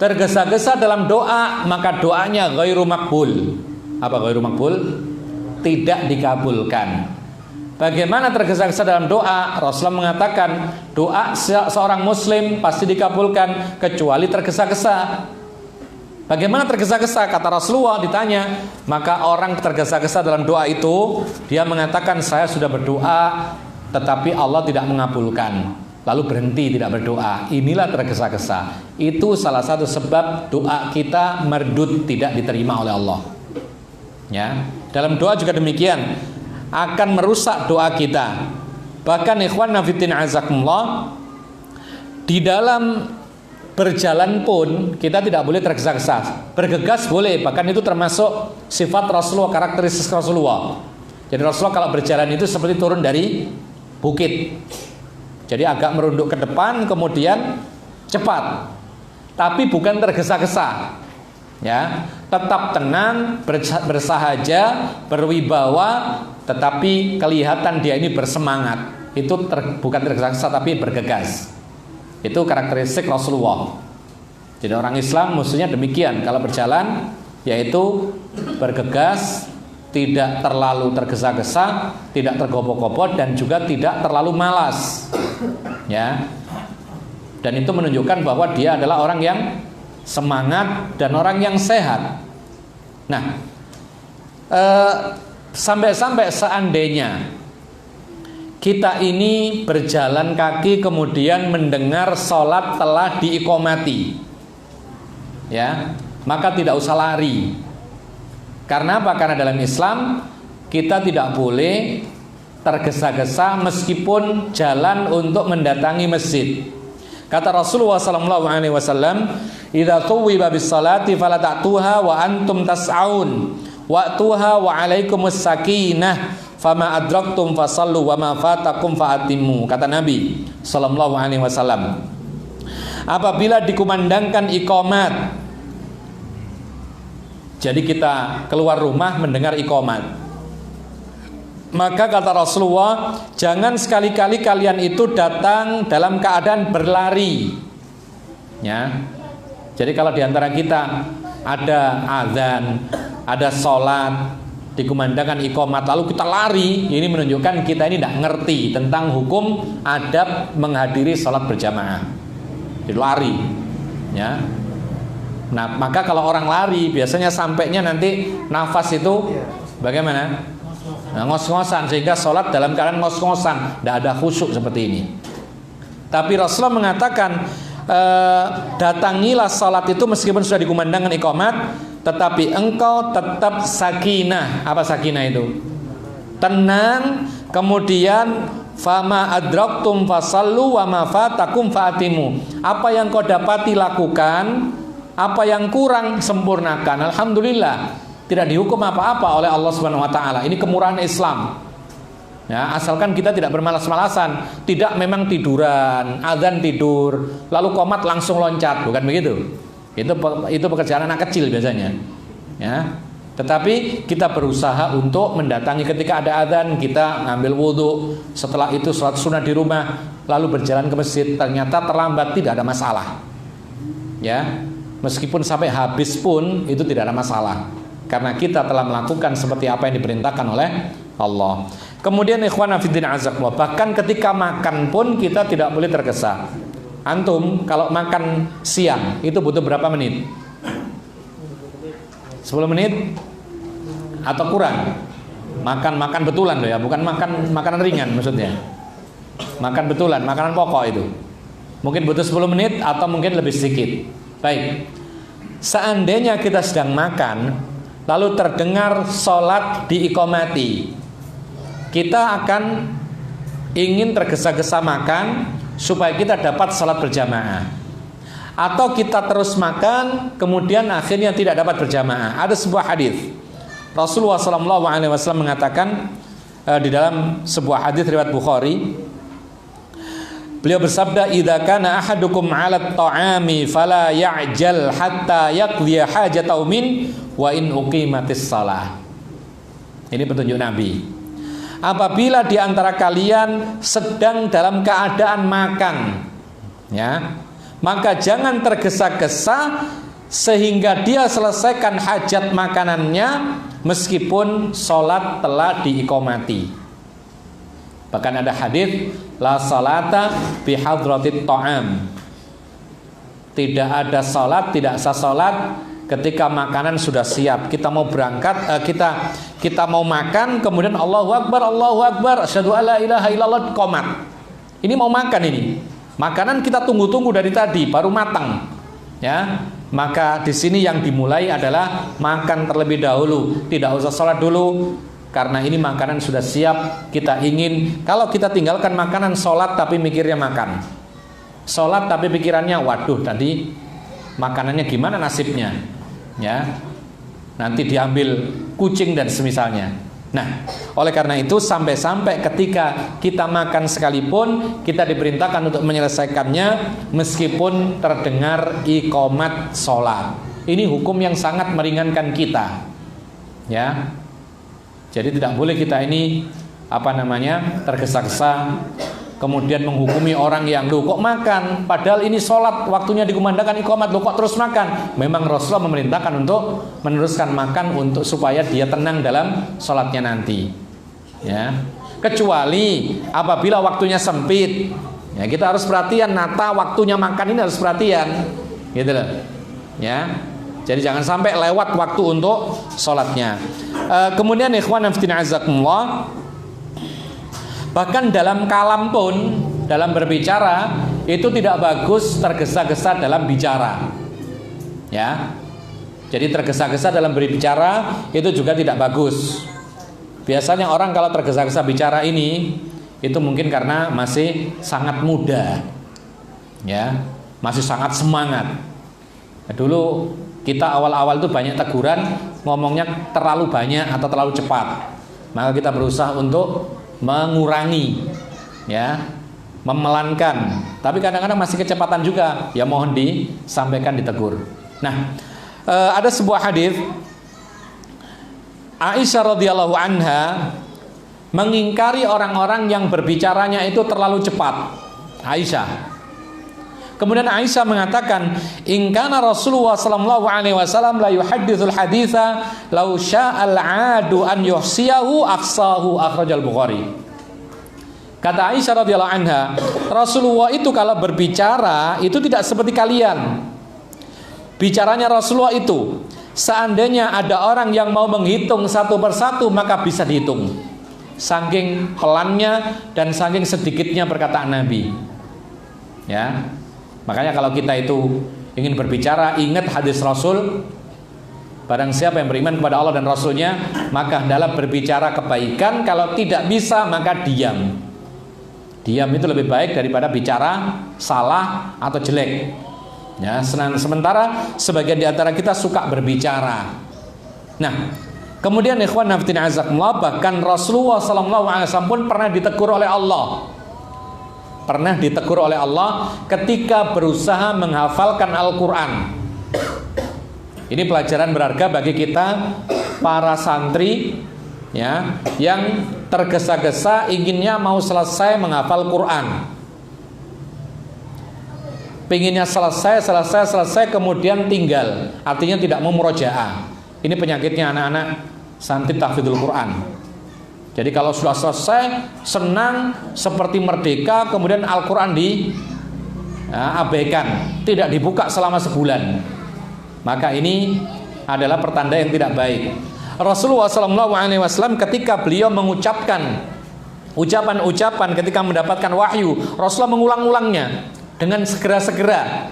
A: Tergesa-gesa dalam doa, maka doanya ghairu makbul. Apa ghairu makbul? Tidak dikabulkan. Bagaimana tergesa-gesa dalam doa? Rasulullah mengatakan doa seorang muslim pasti dikabulkan kecuali tergesa-gesa. Bagaimana tergesa-gesa? Kata Rasulullah, ditanya, maka orang tergesa-gesa dalam doa itu, dia mengatakan saya sudah berdoa tetapi Allah tidak mengabulkan, lalu berhenti tidak berdoa. Inilah tergesa-gesa. Itu salah satu sebab doa kita merdud, tidak diterima oleh Allah, ya. Dalam doa juga demikian, akan merusak doa kita. Bahkan ikhwan nafiddin azakumullah, di dalam berjalan pun kita tidak boleh tergesa-gesa. Bergegas boleh, bahkan itu termasuk sifat Rasulullah, karakteristik Rasulullah. Jadi Rasulullah kalau berjalan itu seperti turun dari bukit. Jadi agak merunduk ke depan, kemudian cepat. Tapi bukan tergesa-gesa, ya. Tetap tenang, bersahaja, berwibawa, tetapi kelihatan dia ini bersemangat. Itu bukan tergesa-gesa tapi bergegas. Itu karakteristik Rasulullah. Jadi orang Islam mestinya demikian kalau berjalan, yaitu bergegas, tidak terlalu tergesa-gesa, tidak tergopoh-gopoh, dan juga tidak terlalu malas, ya. Dan itu menunjukkan bahwa dia adalah orang yang semangat dan orang yang sehat. Nah, sampai-sampai seandainya kita ini berjalan kaki kemudian mendengar sholat telah diiqomati, ya, maka tidak usah lari. Karena apa? Karena dalam Islam kita tidak boleh tergesa-gesa meskipun jalan untuk mendatangi masjid. Kata Rasulullah SAW, "Idza tuwiba bis salati fala ta'tuha wa antum tas'aun, wa'tuha wa 'alaikumus sakinah, fama adraktum fasallu wa ma fatakum fa'atimmu." Kata Nabi SAW, apabila dikumandangkan iqamat, jadi kita keluar rumah mendengar iqamat, maka kata Rasulullah, jangan sekali-kali kalian itu datang dalam keadaan berlari, ya. Jadi kalau diantara kita ada azan, ada sholat, dikumandangkan iqamat lalu kita lari, ini menunjukkan kita ini tidak ngerti tentang hukum adab menghadiri sholat berjamaah. Jadi lari, ya. Nah, maka kalau orang lari biasanya sampainya nanti nafas itu bagaimana? Nah, ngos-ngosan, sehingga sholat dalam keadaan ngos-ngosan, tidak ada khusyuk seperti ini. Tapi Rasulullah mengatakan, datangilah sholat itu meskipun sudah dikumandangkan iqamat, tetapi engkau tetap sakinah. Apa sakinah itu? Tenang. Kemudian fama adraktum fasallu wa ma fatakum fa'atimu. Apa yang kau dapati lakukan, apa yang kurang sempurnakan. Alhamdulillah, tidak dihukum apa-apa oleh Allah Subhanahu wa taala. Ini kemurahan Islam. Ya, asalkan kita tidak bermalas-malasan, tidak memang tiduran, azan tidur, lalu qomat langsung loncat, bukan begitu. Itu pekerjaan anak kecil biasanya. Ya. Tetapi kita berusaha untuk mendatangi ketika ada azan, kita ngambil wudhu, setelah itu sholat sunnah di rumah, lalu berjalan ke masjid. Ternyata terlambat, tidak ada masalah. Ya, meskipun sampai habis pun itu tidak ada masalah, karena kita telah melakukan seperti apa yang diperintahkan oleh Allah. Kemudian ikhwan fillah azakumullah, bahkan ketika makan pun kita tidak boleh tergesa. Antum kalau makan siang itu butuh berapa menit? 10 menit atau kurang? Makan betulan loh ya, bukan makan makanan ringan maksudnya. Makan betulan, makanan pokok itu. Mungkin butuh 10 menit atau mungkin lebih sedikit. Baik. Seandainya kita sedang makan lalu terdengar sholat diiqomati, kita akan ingin tergesa-gesa makan supaya kita dapat sholat berjamaah, atau kita terus makan kemudian akhirnya tidak dapat berjamaah. Ada sebuah hadis Rasulullah SAW mengatakan di dalam sebuah hadis riwayat Bukhari, beliau bersabda, "Idza kana ahadukum 'ala at-ta'ami fala ya'jal hatta yaqdiya hajatahu min wa in uqimatis shalah." Ini petunjuk Nabi. Apabila di antara kalian sedang dalam keadaan makan, ya, maka jangan tergesa-gesa sehingga dia selesaikan hajat makanannya meskipun sholat telah diiqomati. Bahkan ada hadis, la salata bi hadratit ta'am. Tidak ada sholat, tidak sah sholat ketika makanan sudah siap. Kita mau berangkat, kita mau makan, kemudian Allahu Akbar, asyhadu alla ilaha illallah, qomat. Ini mau makan ini. Makanan kita tunggu-tunggu dari tadi, baru matang. Ya, maka di sini yang dimulai adalah makan terlebih dahulu. Tidak usah sholat dulu, karena ini makanan sudah siap. Kita ingin, kalau kita tinggalkan makanan, sholat tapi mikirnya makan, sholat tapi pikirannya, waduh tadi makanannya gimana nasibnya, ya, nanti diambil kucing dan semisalnya. Nah, oleh karena itu sampai-sampai ketika kita makan sekalipun kita diperintahkan untuk menyelesaikannya meskipun terdengar iqomat sholat. Ini hukum yang sangat meringankan kita, ya. Jadi tidak boleh kita ini tergesa-gesa kemudian menghukumi orang yang, loh kok makan, padahal ini sholat waktunya dikumandangkan iqamat, loh kok terus makan. Memang Rasulullah memerintahkan untuk meneruskan makan untuk supaya dia tenang dalam sholatnya nanti, ya. Kecuali apabila waktunya sempit, Ya, kita harus perhatian nata waktunya makan ini harus perhatian, gitu loh. Ya. Jadi jangan sampai lewat waktu untuk sholatnya. Kemudian ikhwan fillah azakumullah, bahkan dalam kalam pun, dalam berbicara itu tidak bagus tergesa-gesa dalam bicara. Ya. Jadi tergesa-gesa dalam berbicara itu juga tidak bagus. Biasanya orang kalau tergesa-gesa bicara ini itu mungkin karena masih sangat muda. Ya, masih sangat semangat. Nah, dulu kita awal-awal itu banyak teguran, ngomongnya terlalu banyak atau terlalu cepat. Maka kita berusaha untuk mengurangi, ya, memelankan. Tapi kadang-kadang masih kecepatan juga, ya mohon disampaikan, ditegur. Nah, ada sebuah hadis Aisyah radhiyallahu anha mengingkari orang-orang yang berbicaranya itu terlalu cepat. Aisyah. Kemudian Aisyah mengatakan, "In kana Rasulullah sallallahu alaihi wasallam la yuhadditsul haditsa law sya'al 'adu an yuhsiyahu aqsahu," akhrajal Bukhari. Kata Aisyah radhiyallahu anha, Rasulullah itu kalau berbicara itu tidak seperti kalian. Bicaranya Rasulullah itu, seandainya ada orang yang mau menghitung satu persatu maka bisa dihitung. Saking pelannya dan saking sedikitnya perkataan Nabi. Ya. Makanya kalau kita itu ingin berbicara, ingat hadis Rasul, barang siapa yang beriman kepada Allah dan Rasulnya, maka dalam berbicara kebaikan, kalau tidak bisa maka diam. Diam itu lebih baik daripada bicara salah atau jelek. Ya, sementara sebagian di antara kita suka berbicara. Nah, kemudian ikhwan fillah azakumullah, bahkan Rasulullah sallallahu alaihi wasallam pun pernah ditegur oleh Allah. Pernah ditegur oleh Allah ketika berusaha menghafalkan Al-Quran. Ini pelajaran berharga bagi kita para santri, ya, yang tergesa-gesa inginnya mau selesai menghafal Quran. Pengennya selesai kemudian tinggal, artinya tidak mau murojaah. Ini penyakitnya anak-anak santri tahfidzul Quran. Jadi kalau sudah selesai, senang seperti merdeka, kemudian Al-Quran diabaikan, tidak dibuka selama sebulan. Maka ini adalah pertanda yang tidak baik. Rasulullah SAW ketika beliau mengucapkan ucapan-ucapan ketika mendapatkan wahyu, Rasulullah mengulang-ulangnya dengan segera-segera,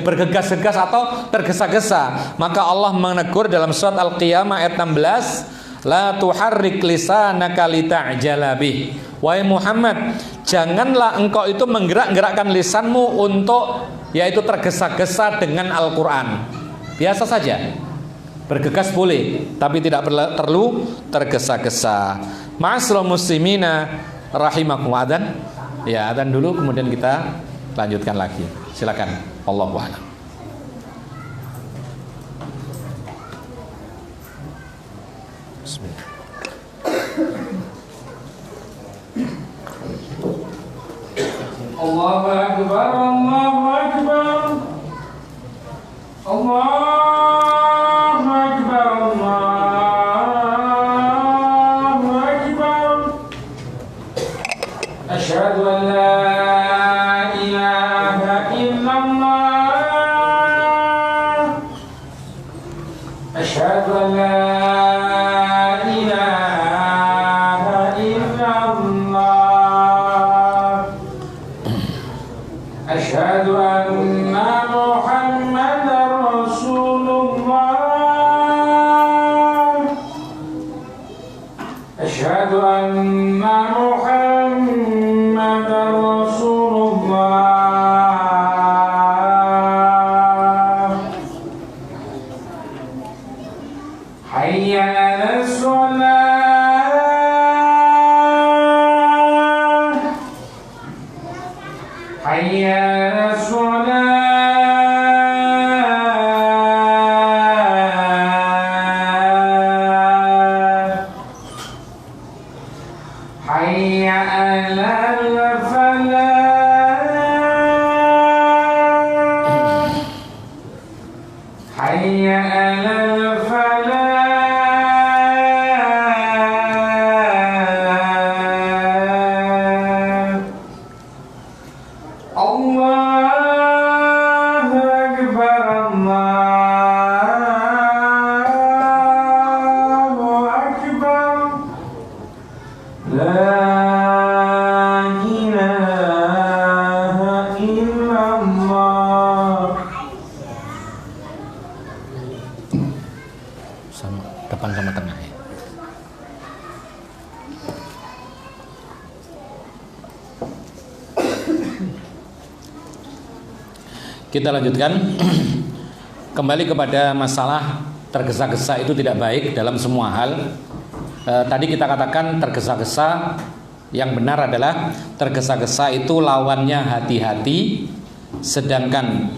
A: bergegas-gegas atau tergesa-gesa. Maka Allah menegur dalam surat Al-Qiyamah ayat 16, la tuharrik lisanaka lita'jala bih. Wahai Muhammad, janganlah engkau itu menggerak-gerakkan lisanmu untuk yaitu tergesa-gesa dengan Al-Quran. Biasa saja, bergegas boleh, tapi tidak perlu tergesa-gesa. Ma'asyiral muslimina rahimakumullah. Adzan. Ya, adzan dulu kemudian kita lanjutkan lagi. Silakan. Allahu a'lam. Bismillah.
B: Allahu akbar, Allahu akbar. Allahu akbar, Allahu akbar. Asyhadu an la ilaha illallah. Asyhadu an la
A: depan sama tengah ya. Kita lanjutkan. Kembali kepada masalah tergesa-gesa itu tidak baik dalam semua hal. Tadi kita katakan tergesa-gesa, yang benar adalah tergesa-gesa itu lawannya hati-hati, sedangkan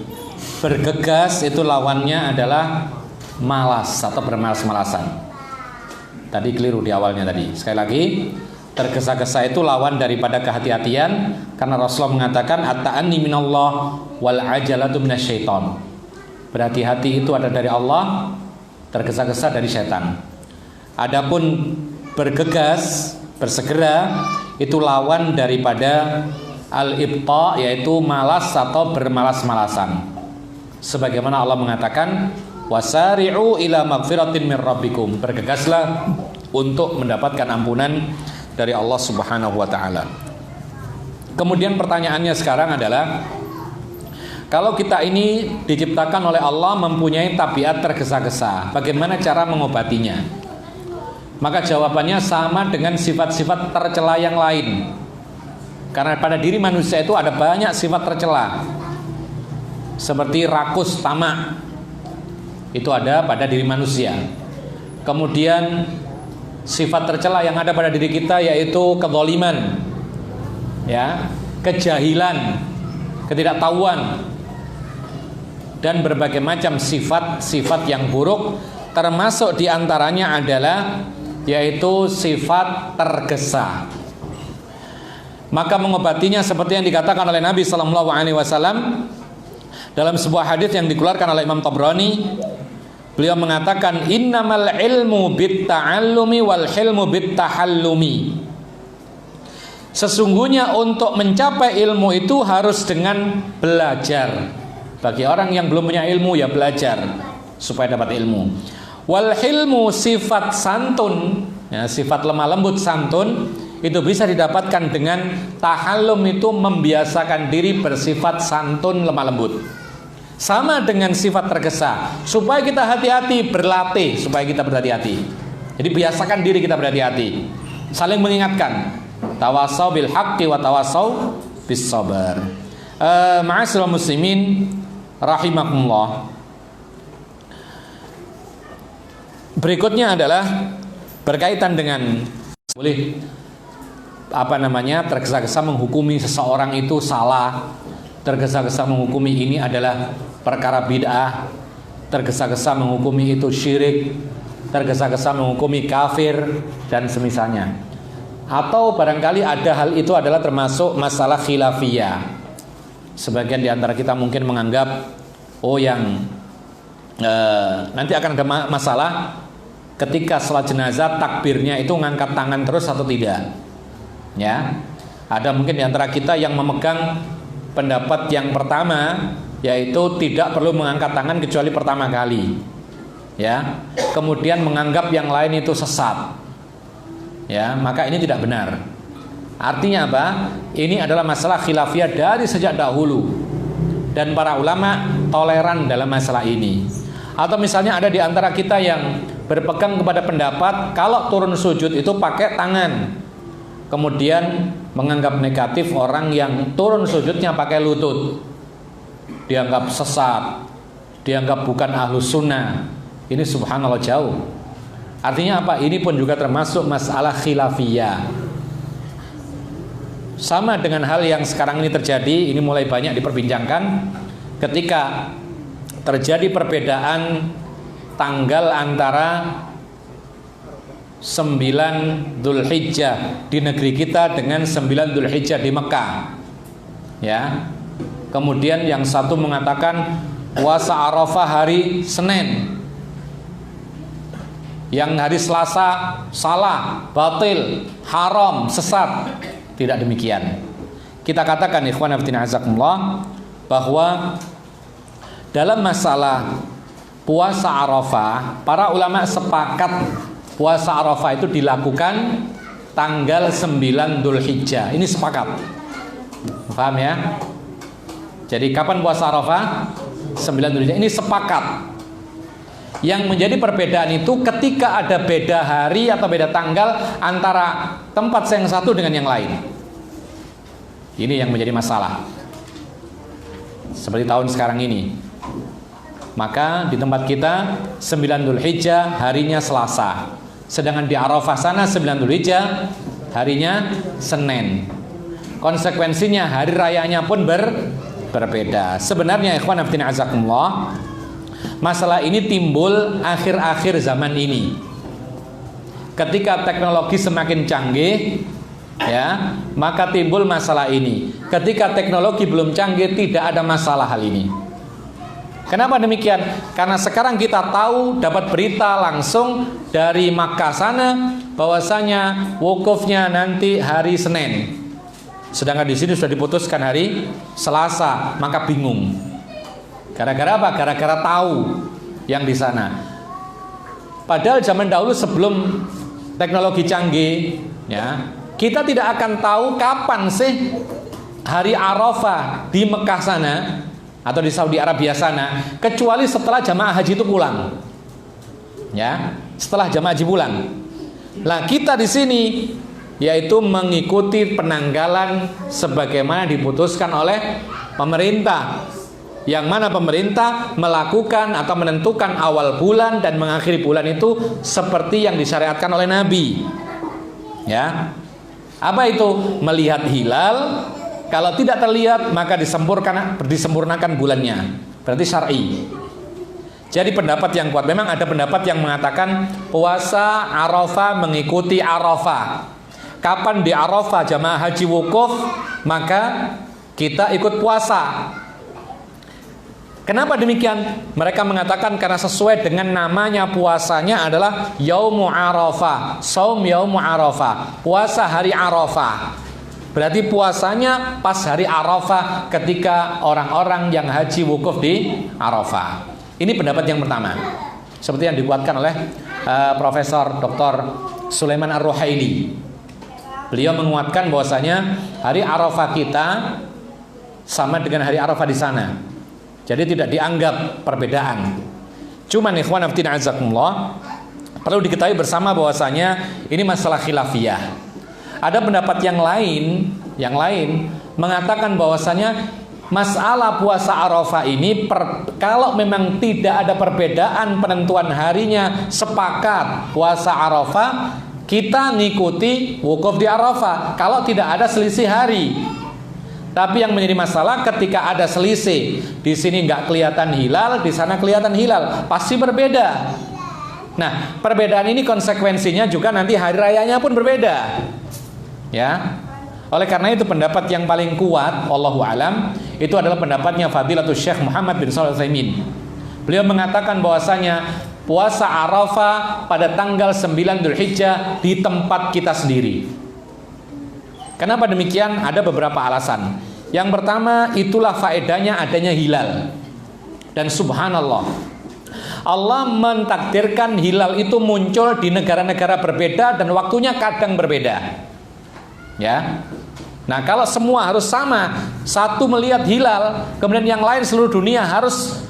A: bergegas itu lawannya adalah malas atau bermalas-malasan. Tadi keliru di awalnya tadi. Sekali lagi, tergesa-gesa itu lawan daripada kehati-hatian, karena Rasulullah mengatakan at-ta'anni minallah wal ajalatu minasyaiton. Berhati-hati itu ada dari Allah, tergesa-gesa dari setan. Adapun bergegas, bersegera itu lawan daripada al-ibta, yaitu malas atau bermalas-malasan. Sebagaimana Allah mengatakan wasari'u ila magfiratin min rabbikum, bergegaslah untuk mendapatkan ampunan dari Allah Subhanahu wa taala. Kemudian pertanyaannya sekarang adalah, kalau kita ini diciptakan oleh Allah mempunyai tabiat tergesa-gesa, bagaimana cara mengobatinya? Maka jawabannya sama dengan sifat-sifat tercela yang lain. Karena pada diri manusia itu ada banyak sifat tercela. Seperti rakus, tamak. Itu ada pada diri manusia. Kemudian sifat tercela yang ada pada diri kita yaitu kezaliman, ya, kejahilan, ketidaktahuan, dan berbagai macam sifat-sifat yang buruk, termasuk diantaranya adalah yaitu sifat tergesa. Maka mengobatinya seperti yang dikatakan oleh Nabi SAW dalam sebuah hadis yang dikeluarkan oleh Imam Tabrani. Beliau mengatakan innamal ilmu bitta'allumi wal hilmu bittahallumi. Sesungguhnya untuk mencapai ilmu itu harus dengan belajar. Bagi orang yang belum punya ilmu, ya belajar supaya dapat ilmu. Wal hilmu sifat santun, ya, sifat lemah lembut santun, itu bisa didapatkan dengan tahallum, itu membiasakan diri bersifat santun lemah lembut. Sama dengan sifat tergesa, supaya kita hati-hati, berlatih supaya kita berhati-hati. Jadi biasakan diri kita berhati-hati, saling mengingatkan. Tawasau bil haqqi wa tawasau bis sabar. Ma'asyiral muslimin rahimakumullah. Berikutnya adalah berkaitan dengan tergesa-gesa menghukumi seseorang itu salah, tergesa-gesa menghukumi ini adalah perkara bid'ah, tergesa-gesa menghukumi itu syirik, tergesa-gesa menghukumi kafir dan semisalnya. Atau barangkali ada hal itu adalah termasuk masalah khilafiyah. Sebagian di antara kita mungkin menganggap nanti akan ada masalah ketika sholat jenazah, takbirnya itu ngangkat tangan terus atau tidak. Ya, ada mungkin di antara kita yang memegang pendapat yang pertama, yaitu tidak perlu mengangkat tangan kecuali pertama kali. Ya, kemudian menganggap yang lain itu sesat. Ya, maka ini tidak benar. Artinya apa? Ini adalah masalah khilafiyah dari sejak dahulu, dan para ulama toleran dalam masalah ini. Atau misalnya ada di antara kita yang berpegang kepada pendapat kalau turun sujud itu pakai tangan, kemudian menganggap negatif orang yang turun sujudnya pakai lutut, dianggap sesat, dianggap bukan ahlus sunnah. Ini subhanallah jauh. Artinya apa? Ini pun juga termasuk masalah khilafiyah. Sama dengan hal yang sekarang ini terjadi, ini mulai banyak diperbincangkan ketika terjadi perbedaan tanggal antara 9 Dzulhijjah di negeri kita dengan 9 Dzulhijjah di Mekah. Ya. Kemudian yang satu mengatakan puasa Arafah hari Senin, yang hari Selasa salah, batil, haram, sesat. Tidak demikian. Kita katakan ikhwan fillah azakumullah bahwa dalam masalah puasa Arafah, para ulama sepakat puasa Arafah itu dilakukan tanggal 9 Dzulhijjah. Ini sepakat. Paham ya? Jadi kapan puasa Arafah? 9 Dzulhijjah. Ini sepakat. Yang menjadi perbedaan itu ketika ada beda hari atau beda tanggal antara tempat yang satu dengan yang lain. Ini yang menjadi masalah. Seperti tahun sekarang ini. Maka di tempat kita 9 Dzulhijjah harinya Selasa. Sedangkan di Arafah sana 9 Dzulhijjah harinya Senin. Konsekuensinya hari rayanya pun berbeda. Sebenarnya ikhwan fillah azakumullah, masalah ini timbul akhir-akhir zaman ini. Ketika teknologi semakin canggih, ya, maka timbul masalah ini. Ketika teknologi belum canggih, tidak ada masalah hal ini. Kenapa demikian? Karena sekarang kita tahu, dapat berita langsung dari Makkah sana bahwasanya wukufnya nanti hari Senin. Sedangkan di sini sudah diputuskan hari Selasa, maka bingung. Gara-gara apa? Gara-gara tahu yang di sana. Padahal zaman dahulu sebelum teknologi canggih, ya, kita tidak akan tahu kapan sih hari Arafah di Mekah sana atau di Saudi Arabia sana, kecuali setelah jamaah haji itu pulang. Ya, setelah jamaah haji pulang. Nah, kita di sini yaitu mengikuti penanggalan sebagaimana diputuskan oleh pemerintah. Yang mana pemerintah melakukan atau menentukan awal bulan dan mengakhiri bulan itu seperti yang disyariatkan oleh Nabi. Ya. Apa itu? Melihat hilal. Kalau tidak terlihat maka disempurnakan bulannya. Berarti syar'i. Jadi pendapat yang kuat, memang ada pendapat yang mengatakan puasa Arafah mengikuti Arafah. Kapan di Arafah jamaah haji wukuf, maka kita ikut puasa. Kenapa demikian? Mereka mengatakan karena sesuai dengan namanya puasanya adalah Yaumu Arafah, Saum Yaumu Arafah, puasa hari Arafah. Berarti puasanya pas hari Arafah ketika orang-orang yang haji wukuf di Arafah. Ini pendapat yang pertama. Seperti yang dikuatkan oleh Profesor Dr. Sulaiman Ar-Ruhaili. Beliau menguatkan bahwasanya hari Arafah kita sama dengan hari Arafah di sana. Jadi tidak dianggap perbedaan. Cuman ikhwan fillah azakumullah, perlu diketahui bersama bahwasanya ini masalah khilafiyah. Ada pendapat yang lain mengatakan bahwasanya masalah puasa Arafah ini kalau memang tidak ada perbedaan penentuan harinya, sepakat puasa Arafah, kita ngikuti wukuf di Arafah kalau tidak ada selisih hari. Tapi yang menjadi masalah ketika ada selisih, di sini nggak kelihatan hilal, di sana kelihatan hilal, pasti berbeda. Nah, perbedaan ini konsekuensinya juga nanti hari rayanya pun berbeda. Ya. Oleh karena itu pendapat yang paling kuat, wallahu alam, itu adalah pendapatnya Fadilatul Syekh Muhammad bin Shalih Al-Utsaimin. Beliau mengatakan bahwasanya puasa Arafah pada tanggal 9 Dzulhijjah di tempat kita sendiri. Kenapa demikian? Ada beberapa alasan. Yang pertama, itulah faedahnya adanya hilal. Dan subhanallah, Allah mentakdirkan hilal itu muncul di negara-negara berbeda dan waktunya kadang berbeda. Ya. Nah, kalau semua harus sama, satu melihat hilal, kemudian yang lain seluruh dunia harus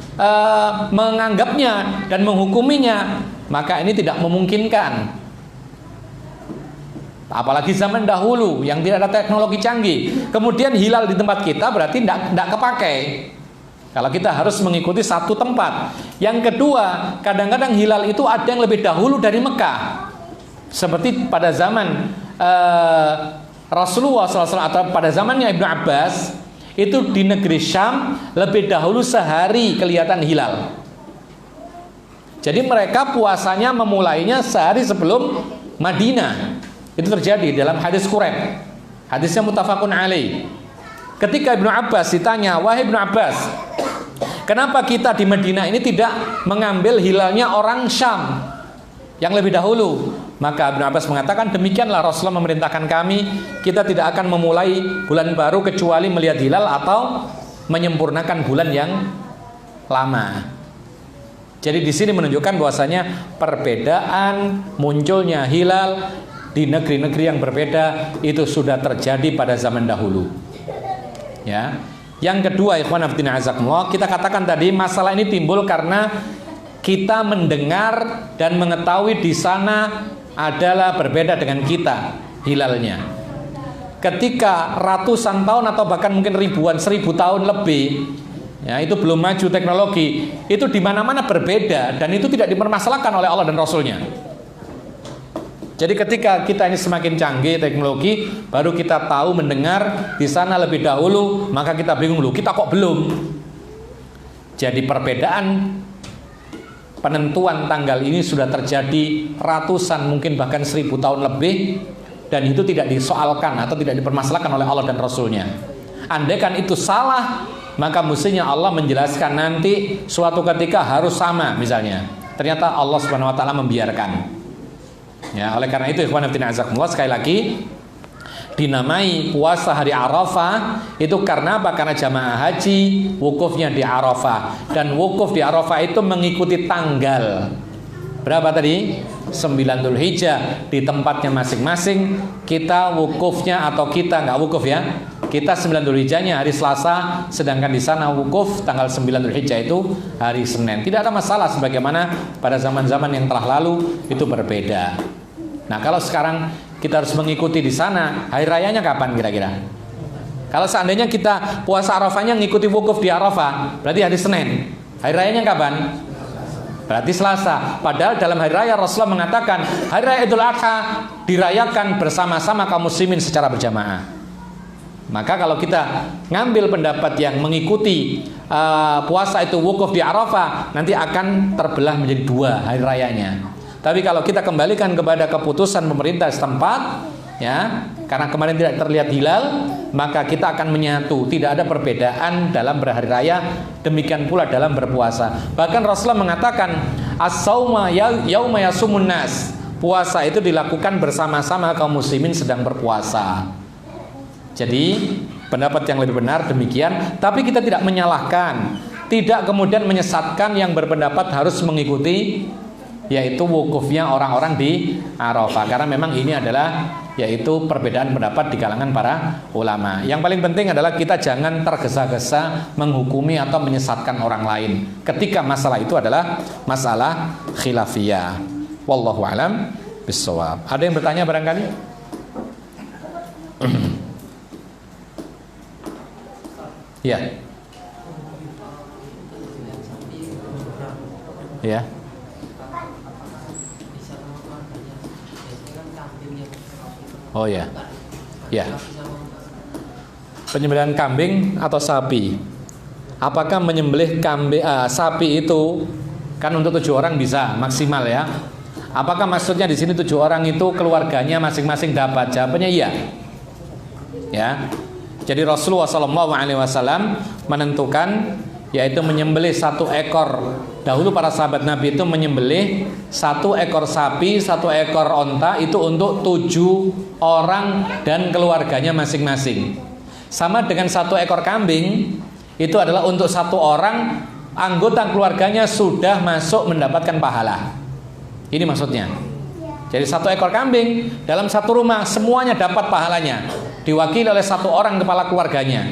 A: menganggapnya dan menghukuminya, maka ini tidak memungkinkan. Apalagi zaman dahulu yang tidak ada teknologi canggih. Kemudian hilal di tempat kita berarti tidak kepakai. Kalau kita harus mengikuti satu tempat. Yang kedua, kadang-kadang hilal itu ada yang lebih dahulu dari Mekah. Seperti pada zaman Rasulullah SAW atau pada zamannya Ibnu Abbas, itu di negeri Syam lebih dahulu sehari kelihatan hilal. Jadi mereka puasanya memulainya sehari sebelum Madinah. Itu terjadi dalam hadis Quraib. Hadisnya muttafaqun alaih. Ketika Ibnu Abbas ditanya, "Wahai Ibnu Abbas, kenapa kita di Madinah ini tidak mengambil hilalnya orang Syam yang lebih dahulu?" Maka Ibnu Abbas mengatakan, "Demikianlah Rasulullah memerintahkan kami, kita tidak akan memulai bulan baru kecuali melihat hilal atau menyempurnakan bulan yang lama." Jadi di sini menunjukkan bahwasanya perbedaan munculnya hilal di negeri-negeri yang berbeda itu sudah terjadi pada zaman dahulu. Ya. Yang kedua, ikhwan fillah azakumullah, kita katakan tadi masalah ini timbul karena kita mendengar dan mengetahui di sana adalah berbeda dengan kita hilalnya. Ketika ratusan tahun atau bahkan mungkin ribuan, 1000 tahun lebih, ya, itu belum maju teknologi, itu di mana-mana berbeda dan itu tidak dipermasalahkan oleh Allah dan Rasulnya. Jadi ketika kita ini semakin canggih teknologi, baru kita tahu mendengar di sana lebih dahulu, maka kita bingung, loh kita kok belum. Jadi perbedaan penentuan tanggal ini sudah terjadi ratusan, mungkin bahkan 1000 tahun lebih, dan itu tidak disoalkan atau tidak dipermasalahkan oleh Allah dan Rasulnya. Andaikan itu salah, maka mestinya Allah menjelaskan nanti suatu ketika harus sama misalnya. Ternyata Allah Subhanahu wa taala membiarkan. Ya, oleh karena itu ikhwan fillah azakumullah, sekali lagi dinamai puasa hari Arafah itu karena apa? Karena jamaah haji wukufnya di Arafah, dan wukuf di Arafah itu mengikuti tanggal berapa tadi? 9 Dzulhijjah di tempatnya masing-masing. Kita wukufnya atau kita nggak wukuf ya, kita 9 Dzulhijjahnya hari Selasa, sedangkan di sana wukuf tanggal 9 Dzulhijjah itu hari Senin. Tidak ada masalah sebagaimana pada zaman-zaman yang telah lalu itu berbeda. Nah, kalau sekarang kita harus mengikuti di sana, hari rayanya kapan kira-kira? Kalau seandainya kita puasa Arafahnya ngikuti wukuf di Arafah, berarti hari Senin. Hari rayanya kapan? Berarti Selasa. Padahal dalam hari raya Rasulullah mengatakan hari raya Idul Adha dirayakan bersama-sama kaum muslimin secara berjamaah. Maka kalau kita ngambil pendapat yang mengikuti puasa itu wukuf di Arafah, nanti akan terbelah menjadi 2 hari rayanya. Tapi kalau kita kembalikan kepada keputusan pemerintah setempat, ya, karena kemarin tidak terlihat hilal, maka kita akan menyatu. Tidak ada perbedaan dalam berhari raya, demikian pula dalam berpuasa. Bahkan Rasulullah mengatakan as-sauma yauma yasumun nas. Puasa itu dilakukan bersama-sama kaum muslimin sedang berpuasa. Jadi pendapat yang lebih benar demikian, tapi kita tidak menyalahkan, tidak kemudian menyesatkan yang berpendapat harus mengikuti yaitu wukufnya orang-orang di Arafah, karena memang ini adalah yaitu perbedaan pendapat di kalangan para ulama. Yang paling penting adalah kita jangan tergesa-gesa menghukumi atau menyesatkan orang lain ketika masalah itu adalah masalah khilafiyah. Wallahu a'lam bishawab. Ada yang bertanya barangkali? Ya. Ya. Oh ya. Ya. Penyembelihan kambing atau sapi. Apakah menyembelih sapi itu kan untuk 7 orang bisa maksimal ya? Apakah maksudnya di sini 7 orang itu keluarganya masing-masing dapat? Jawabannya iya. Ya. Jadi Rasulullah SAW menentukan yaitu menyembelih 1 ekor. Dahulu para sahabat Nabi itu menyembelih 1 ekor sapi, 1 ekor onta itu untuk 7 orang dan keluarganya masing-masing. Sama dengan 1 ekor kambing itu adalah untuk 1 orang, anggota keluarganya sudah masuk mendapatkan pahala. Ini maksudnya. Jadi 1 ekor kambing dalam 1 rumah semuanya dapat pahalanya, diwakili oleh 1 orang kepala keluarganya.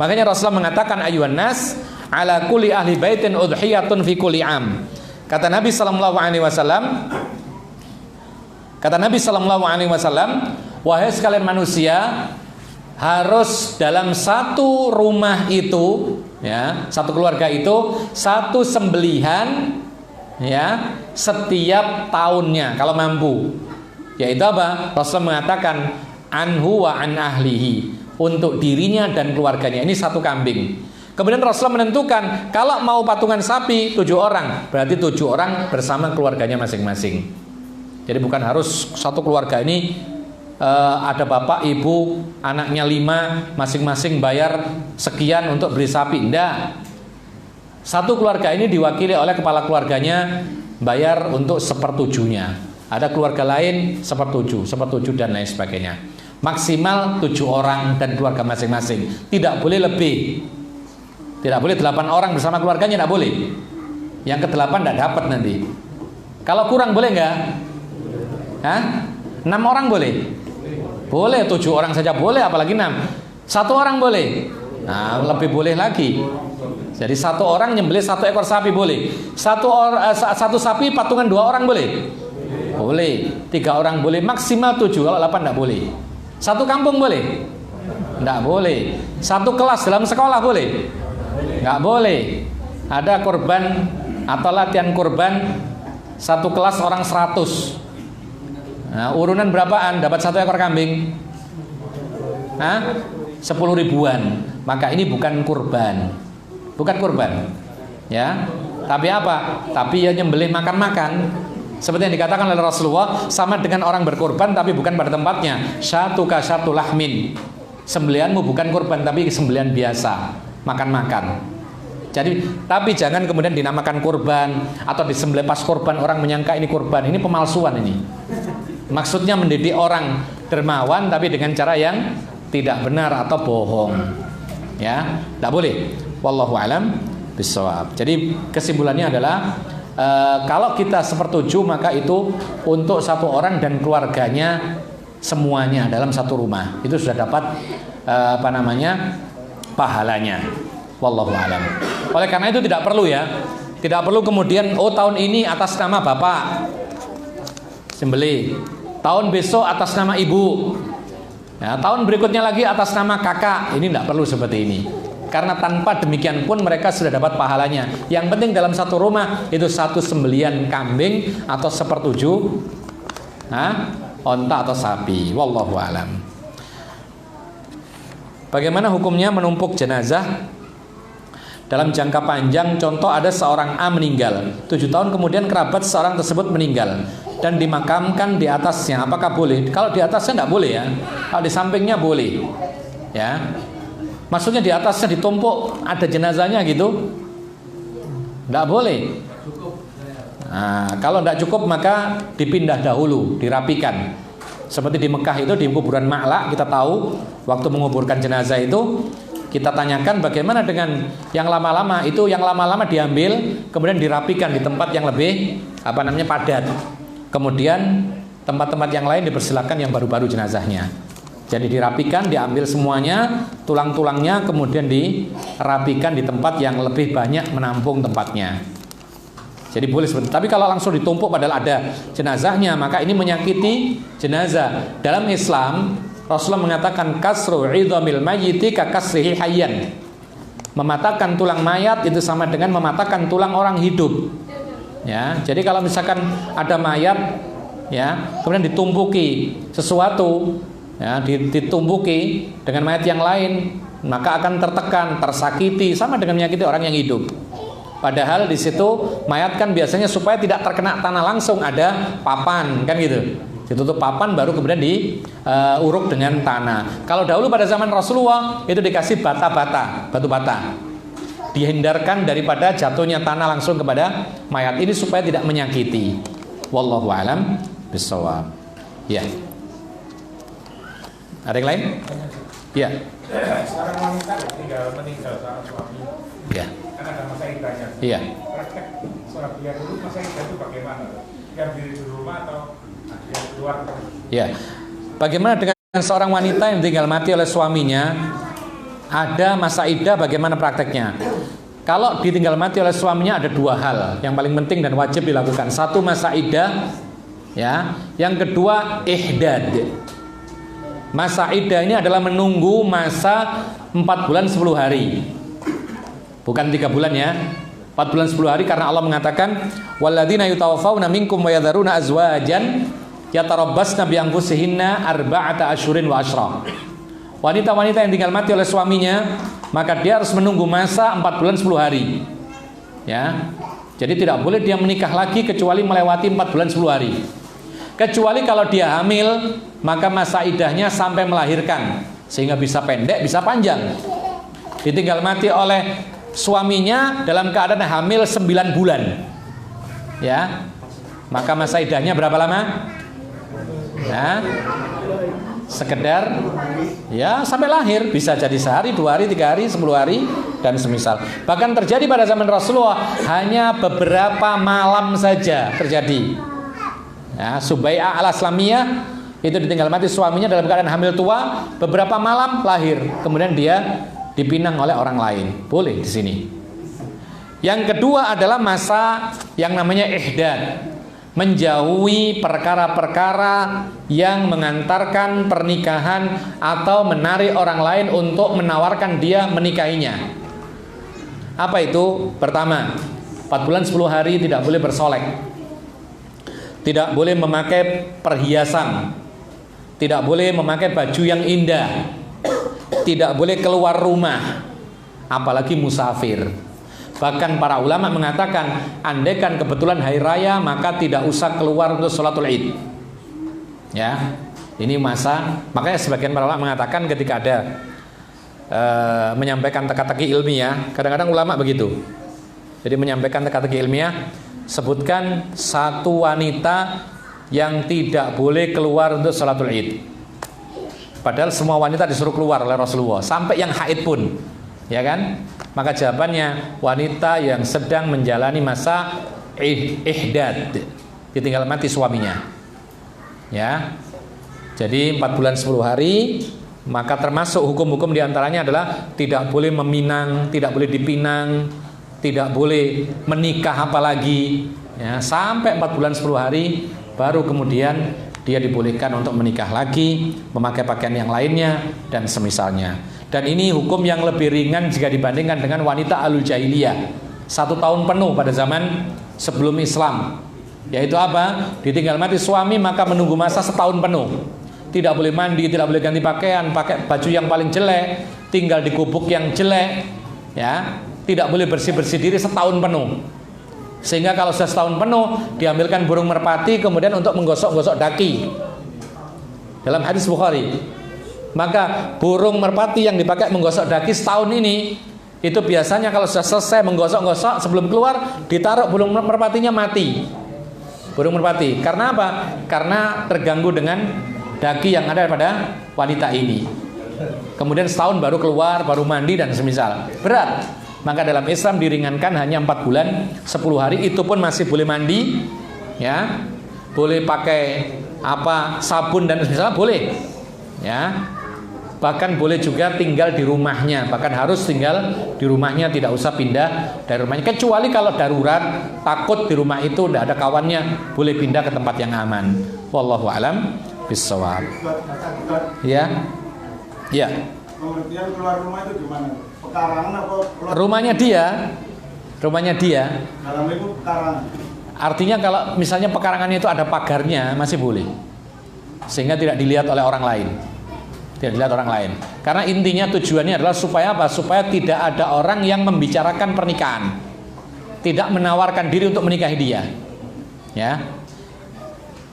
A: Makanya Rasulullah mengatakan ayuhan nas ala kulli ahli baitin udhiyatun fi kulli am. Kata Nabi sallallahu alaihi wasallam, wahai sekalian manusia, harus dalam 1 rumah itu, ya, 1 keluarga itu 1 sembelihan, ya, setiap tahunnya kalau mampu. Yaitu apa? Rasulullah mengatakan anhu wa an ahlihi, untuk dirinya dan keluarganya. Ini 1 kambing. Kemudian Rasulullah menentukan kalau mau patungan sapi 7 orang, berarti 7 orang bersama keluarganya masing-masing. Jadi bukan harus 1 keluarga ini ada bapak, ibu, anaknya 5, masing-masing bayar sekian untuk beli sapi. Tidak. 1 keluarga ini diwakili oleh kepala keluarganya bayar untuk 1/7-nya. Ada keluarga lain 1/7 dan lain sebagainya. Maksimal 7 orang dan keluarga masing-masing. Tidak boleh lebih. Tidak boleh 8 orang bersama keluarganya, tidak boleh. Yang ke-8 tidak dapat nanti. Kalau kurang boleh nggak? Hah? 6 orang boleh? Boleh, 7 orang saja boleh, apalagi 6. 1 orang boleh? Nah, lebih boleh lagi. Jadi satu orang nyembelih 1 ekor sapi boleh. Satu sapi patungan 2 orang boleh? Boleh. 3 orang boleh, maksimal 7, kalau 8 enggak boleh. Satu kampung boleh? Enggak boleh. Satu kelas dalam sekolah boleh? Enggak boleh. Ada korban atau latihan korban satu kelas orang 100. Nah, urunan berapaan dapat 1 ekor kambing? 10 ribuan. Maka ini bukan kurban. Bukan kurban. Ya. Tapi apa? Tapi ya nyembelih makan-makan. Seperti yang dikatakan oleh Rasulullah, sama dengan orang berkorban tapi bukan pada tempatnya. Syatuka syatu lahmin. Sembelihanmu bukan kurban tapi sembelihan biasa, makan-makan. Jadi, tapi jangan kemudian dinamakan kurban atau disembelih pas kurban orang menyangka ini kurban. Ini pemalsuan ini. Maksudnya mendidik orang dermawan tapi dengan cara yang tidak benar atau bohong. Ya, tidak boleh. Wallahu alam bissawab. Jadi kesimpulannya adalah kalau kita sepertujuh maka itu untuk satu orang dan keluarganya semuanya dalam satu rumah. Itu sudah dapat pahalanya. Wallahu alam. Oleh karena itu tidak perlu ya. Tidak perlu kemudian tahun ini atas nama bapak sembelih, tahun besok atas nama ibu, ya, tahun berikutnya lagi atas nama kakak. Ini tidak perlu seperti ini. Karena tanpa demikian pun mereka sudah dapat pahalanya. Yang penting dalam satu rumah itu 1 sembelian kambing atau 1/7 onta atau sapi. Wallahu alam. Bagaimana hukumnya menumpuk jenazah dalam jangka panjang? Contoh, ada seorang A meninggal, 7 tahun kemudian kerabat seorang tersebut meninggal dan dimakamkan di atasnya. Apakah boleh? Kalau di atasnya tidak boleh ya. Kalau di sampingnya boleh. Ya. Maksudnya di atasnya ditumpuk ada jenazahnya gitu? Tidak boleh. Nah, kalau tidak cukup maka dipindah dahulu, dirapikan. Seperti di Mekah itu di kuburan Ma'la, kita tahu waktu menguburkan jenazah itu kita tanyakan bagaimana dengan yang lama-lama. Itu yang lama-lama diambil kemudian dirapikan di tempat yang lebih padat. Kemudian tempat-tempat yang lain dipersilakan yang baru-baru jenazahnya. Jadi dirapikan, diambil semuanya, tulang-tulangnya kemudian dirapikan di tempat yang lebih banyak menampung tempatnya. Jadi boleh seperti itu. Tapi kalau langsung ditumpuk padahal ada jenazahnya, maka ini menyakiti jenazah. Dalam Islam, Rasulullah mengatakan kasru idhamil mayyiti ka kasrihi hayyan. Mematahkan tulang mayat itu sama dengan mematahkan tulang orang hidup. Ya, jadi kalau misalkan ada mayat, ya, kemudian ditumpuki sesuatu, ya, ditumpuki dengan mayat yang lain, maka akan tertekan, tersakiti, sama dengan menyakiti orang yang hidup. Padahal di situ mayat kan biasanya supaya tidak terkena tanah langsung ada papan, kan gitu. Ditutup papan baru kemudian diuruk dengan tanah. Kalau dahulu pada zaman Rasulullah itu dikasih bata-bata, batu bata. Dihindarkan daripada jatuhnya tanah langsung kepada mayat ini supaya tidak menyakiti. Wallahu alam bissawab. Ya. Ada yang lain? Ya.
B: Seorang wanita meninggal sama suami.
A: Ya.
B: Kan ada masa iddahnya.
A: Iya.
B: Praktek sholat dia dulu masa iddah itu bagaimana? Yang diri di rumah atau dia keluar?
A: Ya. Bagaimana dengan seorang wanita yang tinggal mati oleh suaminya? Ada masa iddah, bagaimana prakteknya? Kalau ditinggal mati oleh suaminya ada 2 hal yang paling penting dan wajib dilakukan. 1 masa iddah, ya. Yang kedua ihdad. Masa iddah ini adalah menunggu masa 4 bulan 10 hari. Bukan 3 bulan ya. 4 bulan 10 hari karena Allah mengatakan walladzina yutawaffawna minkum wa yadharuna azwajan yatarabbasna bi anfusihinna arba'ata asyhurin wa asyra. Wanita-wanita yang tinggal mati oleh suaminya, maka dia harus menunggu masa 4 bulan 10 hari. Ya. Jadi tidak boleh dia menikah lagi kecuali melewati 4 bulan 10 hari. Kecuali kalau dia hamil, maka masa iddahnya sampai melahirkan, sehingga bisa pendek, bisa panjang. Ditinggal mati oleh suaminya dalam keadaan hamil 9 bulan. Ya. Maka masa iddahnya berapa lama? Ya. Sekedar ya sampai lahir, bisa jadi sehari, 2 hari, 3 hari, 10 hari dan semisal. Bahkan terjadi pada zaman Rasulullah hanya beberapa malam saja terjadi. Ya, Subai'ah al-Aslamiyah itu ditinggal mati suaminya dalam keadaan hamil tua, beberapa malam lahir, kemudian dia dipinang oleh orang lain. Boleh di sini. Yang kedua adalah masa yang namanya ihdad, menjauhi perkara-perkara yang mengantarkan pernikahan atau menarik orang lain untuk menawarkan dia menikahinya. Apa itu? Pertama, 4 bulan 10 hari tidak boleh bersolek, tidak boleh memakai perhiasan, tidak boleh memakai baju yang indah, tidak boleh keluar rumah, apalagi musafir. Bahkan para ulama mengatakan, andaikan kebetulan hari raya maka tidak usah keluar untuk sholatul id. Ya, ini masa. Makanya sebagian para ulama mengatakan ketika ada menyampaikan teka-teki ilmiah, kadang-kadang ulama begitu. Jadi menyampaikan teka-teki ilmiah, sebutkan satu wanita yang tidak boleh keluar untuk sholatul id. Padahal semua wanita disuruh keluar oleh Rasulullah, sampai yang haid pun, ya kan? Maka jawabannya, wanita yang sedang menjalani masa ihdad, ditinggal mati suaminya. Ya. Jadi 4 bulan 10 hari, maka termasuk hukum-hukum diantaranya adalah tidak boleh meminang, tidak boleh dipinang, tidak boleh menikah apalagi, ya, sampai 4 bulan 10 hari baru kemudian dia dibolehkan untuk menikah lagi, memakai pakaian yang lainnya dan semisalnya. Dan ini hukum yang lebih ringan jika dibandingkan dengan wanita alul jahiliyah, 1 tahun penuh pada zaman sebelum Islam. Yaitu apa? Ditinggal mati suami maka menunggu masa 1 tahun penuh. Tidak boleh mandi, tidak boleh ganti pakaian, pakai baju yang paling jelek, tinggal di gubuk yang jelek, ya. Tidak boleh bersih-bersih diri 1 tahun penuh. Sehingga kalau sudah 1 tahun penuh, diambilkan burung merpati kemudian untuk menggosok-gosok daki. Dalam hadis Bukhari. Maka burung merpati yang dipakai menggosok daki setahun ini, itu biasanya kalau sudah selesai menggosok-gosok sebelum keluar, ditaruh burung merpatinya mati. Burung merpati. Karena apa? Karena terganggu dengan daki yang ada pada wanita ini. Kemudian setahun baru keluar, baru mandi dan semisal. Berat. Maka dalam Islam diringankan hanya 4 bulan 10 hari, itu pun masih boleh mandi, ya. Boleh pakai sabun dan semisal boleh. Ya. Bahkan boleh juga tinggal di rumahnya, bahkan harus tinggal di rumahnya, tidak usah pindah dari rumahnya, kecuali kalau darurat, takut di rumah itu tidak ada kawannya, boleh pindah ke tempat yang aman. Wallahu alam bissawab. Ya. Ya.
C: Pengertian keluar rumah itu gimana? Pekarangan atau
A: rumahnya dia? Rumahnya dia.
C: Dalam itu pekarangan.
A: Artinya kalau misalnya pekarangannya itu ada pagarnya, masih boleh. Sehingga tidak dilihat oleh orang lain. Tidak dilihat orang lain. Karena intinya tujuannya adalah supaya apa? Supaya tidak ada orang yang membicarakan pernikahan, tidak menawarkan diri untuk menikahi dia. Ya.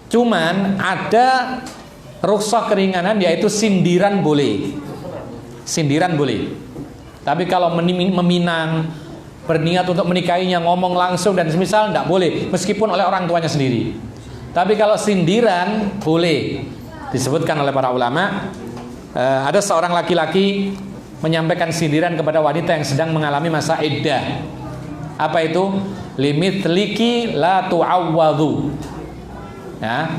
A: Cuman ada rukhsah keringanan, yaitu sindiran boleh. Sindiran boleh. Tapi kalau meminang, berniat untuk menikahinya, ngomong langsung dan semisal, tidak boleh, meskipun oleh orang tuanya sendiri. Tapi kalau sindiran boleh. Disebutkan oleh para ulama, ada seorang laki-laki menyampaikan sindiran kepada wanita yang sedang mengalami masa iddah. Apa itu? Limithliki la tu'awwadhu. Ya.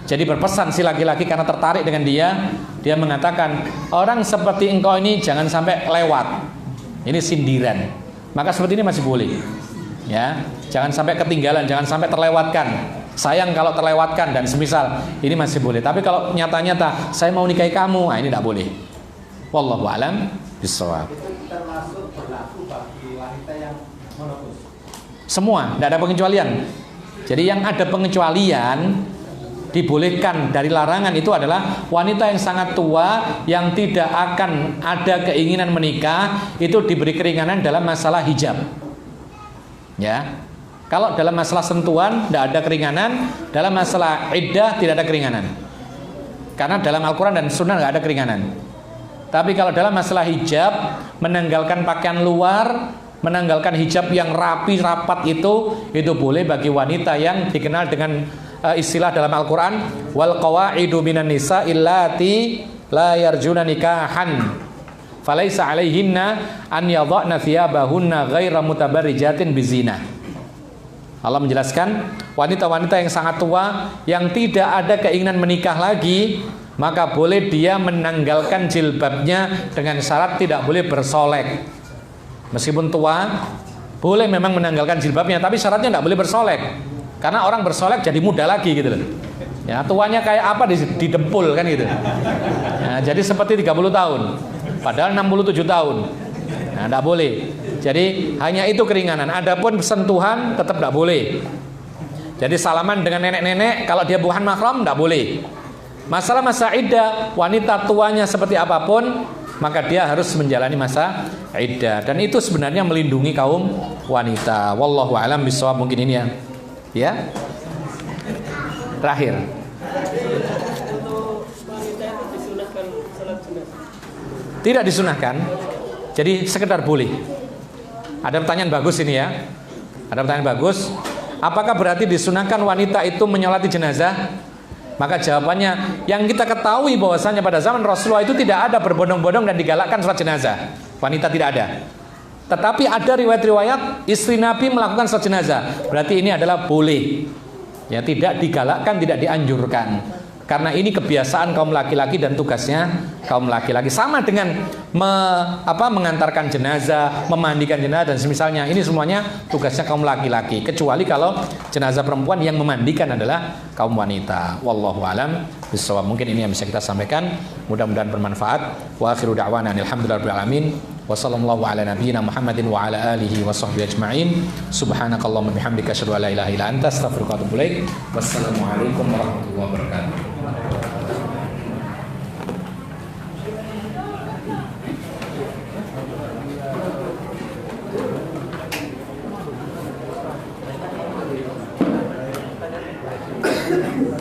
A: Jadi berpesan si laki-laki karena tertarik dengan dia mengatakan, orang seperti engkau ini jangan sampai lewat. Ini sindiran. Maka seperti ini masih boleh. Ya, jangan sampai ketinggalan, jangan sampai terlewatkan. Sayang kalau terlewatkan dan semisal, ini masih boleh. Tapi kalau nyata-nyata saya mau nikahi kamu, ini tidak boleh. Wallahu a'lam bishawab.
D: Itu termasuk berlaku bagi wanita yang menopause.
A: Semua, tidak ada pengecualian. Jadi yang ada pengecualian dibolehkan dari larangan itu adalah wanita yang sangat tua yang tidak akan ada keinginan menikah, itu diberi keringanan dalam masalah hijab. Ya. Kalau dalam masalah sentuhan tidak ada keringanan, dalam masalah iddah tidak ada keringanan. Karena dalam Al-Quran dan Sunnah tidak ada keringanan. Tapi kalau dalam masalah hijab, menanggalkan pakaian luar, menanggalkan hijab yang rapi rapat itu boleh bagi wanita yang dikenal dengan istilah dalam Al-Quran, wal qawaidu minan nisa illati la yarjuna nikahan falaisa alaihinna an yadha'na thiyabahunna ghaira mutabarrijatin bizina. Allah menjelaskan, wanita-wanita yang sangat tua yang tidak ada keinginan menikah lagi, maka boleh dia menanggalkan jilbabnya dengan syarat tidak boleh bersolek. Meskipun tua, Boleh memang menanggalkan jilbabnya, tapi syaratnya nggak boleh bersolek. Karena orang bersolek jadi muda lagi gitu loh. Ya, tuanya kayak apa didempul kan gitu. Ya, jadi seperti 30 tahun. Padahal 67 tahun. Nah, nggak boleh. Jadi hanya itu keringanan. Adapun sentuhan tetap nggak boleh. Jadi salaman dengan nenek-nenek kalau dia bukan mahram nggak boleh. Masalah masa iddah, wanita tuanya seperti apapun, maka dia harus menjalani masa iddah, dan itu sebenarnya melindungi kaum wanita. Wallahu a'lam bishawab. Mungkin ini ya. Terakhir.
E: Untuk wanita itu disunahkan salat jenazah?
A: Tidak disunahkan. Jadi sekedar boleh. Ada pertanyaan bagus ini ya. Ada pertanyaan bagus. Apakah berarti disunahkan wanita itu menyolati jenazah? Maka jawabannya, yang kita ketahui bahwasanya pada zaman Rasulullah itu tidak ada berbondong-bondong dan digalakkan sholat jenazah. Wanita tidak ada. Tetapi ada riwayat-riwayat istri Nabi melakukan sholat jenazah. Berarti ini adalah boleh. Ya, tidak digalakkan, tidak dianjurkan. Karena ini kebiasaan kaum laki-laki dan tugasnya kaum laki-laki. Sama dengan mengantarkan jenazah, memandikan jenazah dan semisalnya. Ini semuanya tugasnya kaum laki-laki. Kecuali kalau jenazah perempuan yang memandikan adalah kaum wanita. Wallahu a'lam bishawab. Mungkin ini yang bisa kita sampaikan. Mudah-mudahan bermanfaat. Wa akhiru da'wana alhamdulillahirabbil alamin. Wa sallallahu ala nabiyyina Muhammadin wa ala alihi wa sahbihi ajma'in. Subhanakallahumma bihamdika asyhadu an la ilaha illa anta astaghfiruka wa atubu ilaik. Wassalamualaikum warahmatullahi wabarakatuh.
E: Thank you.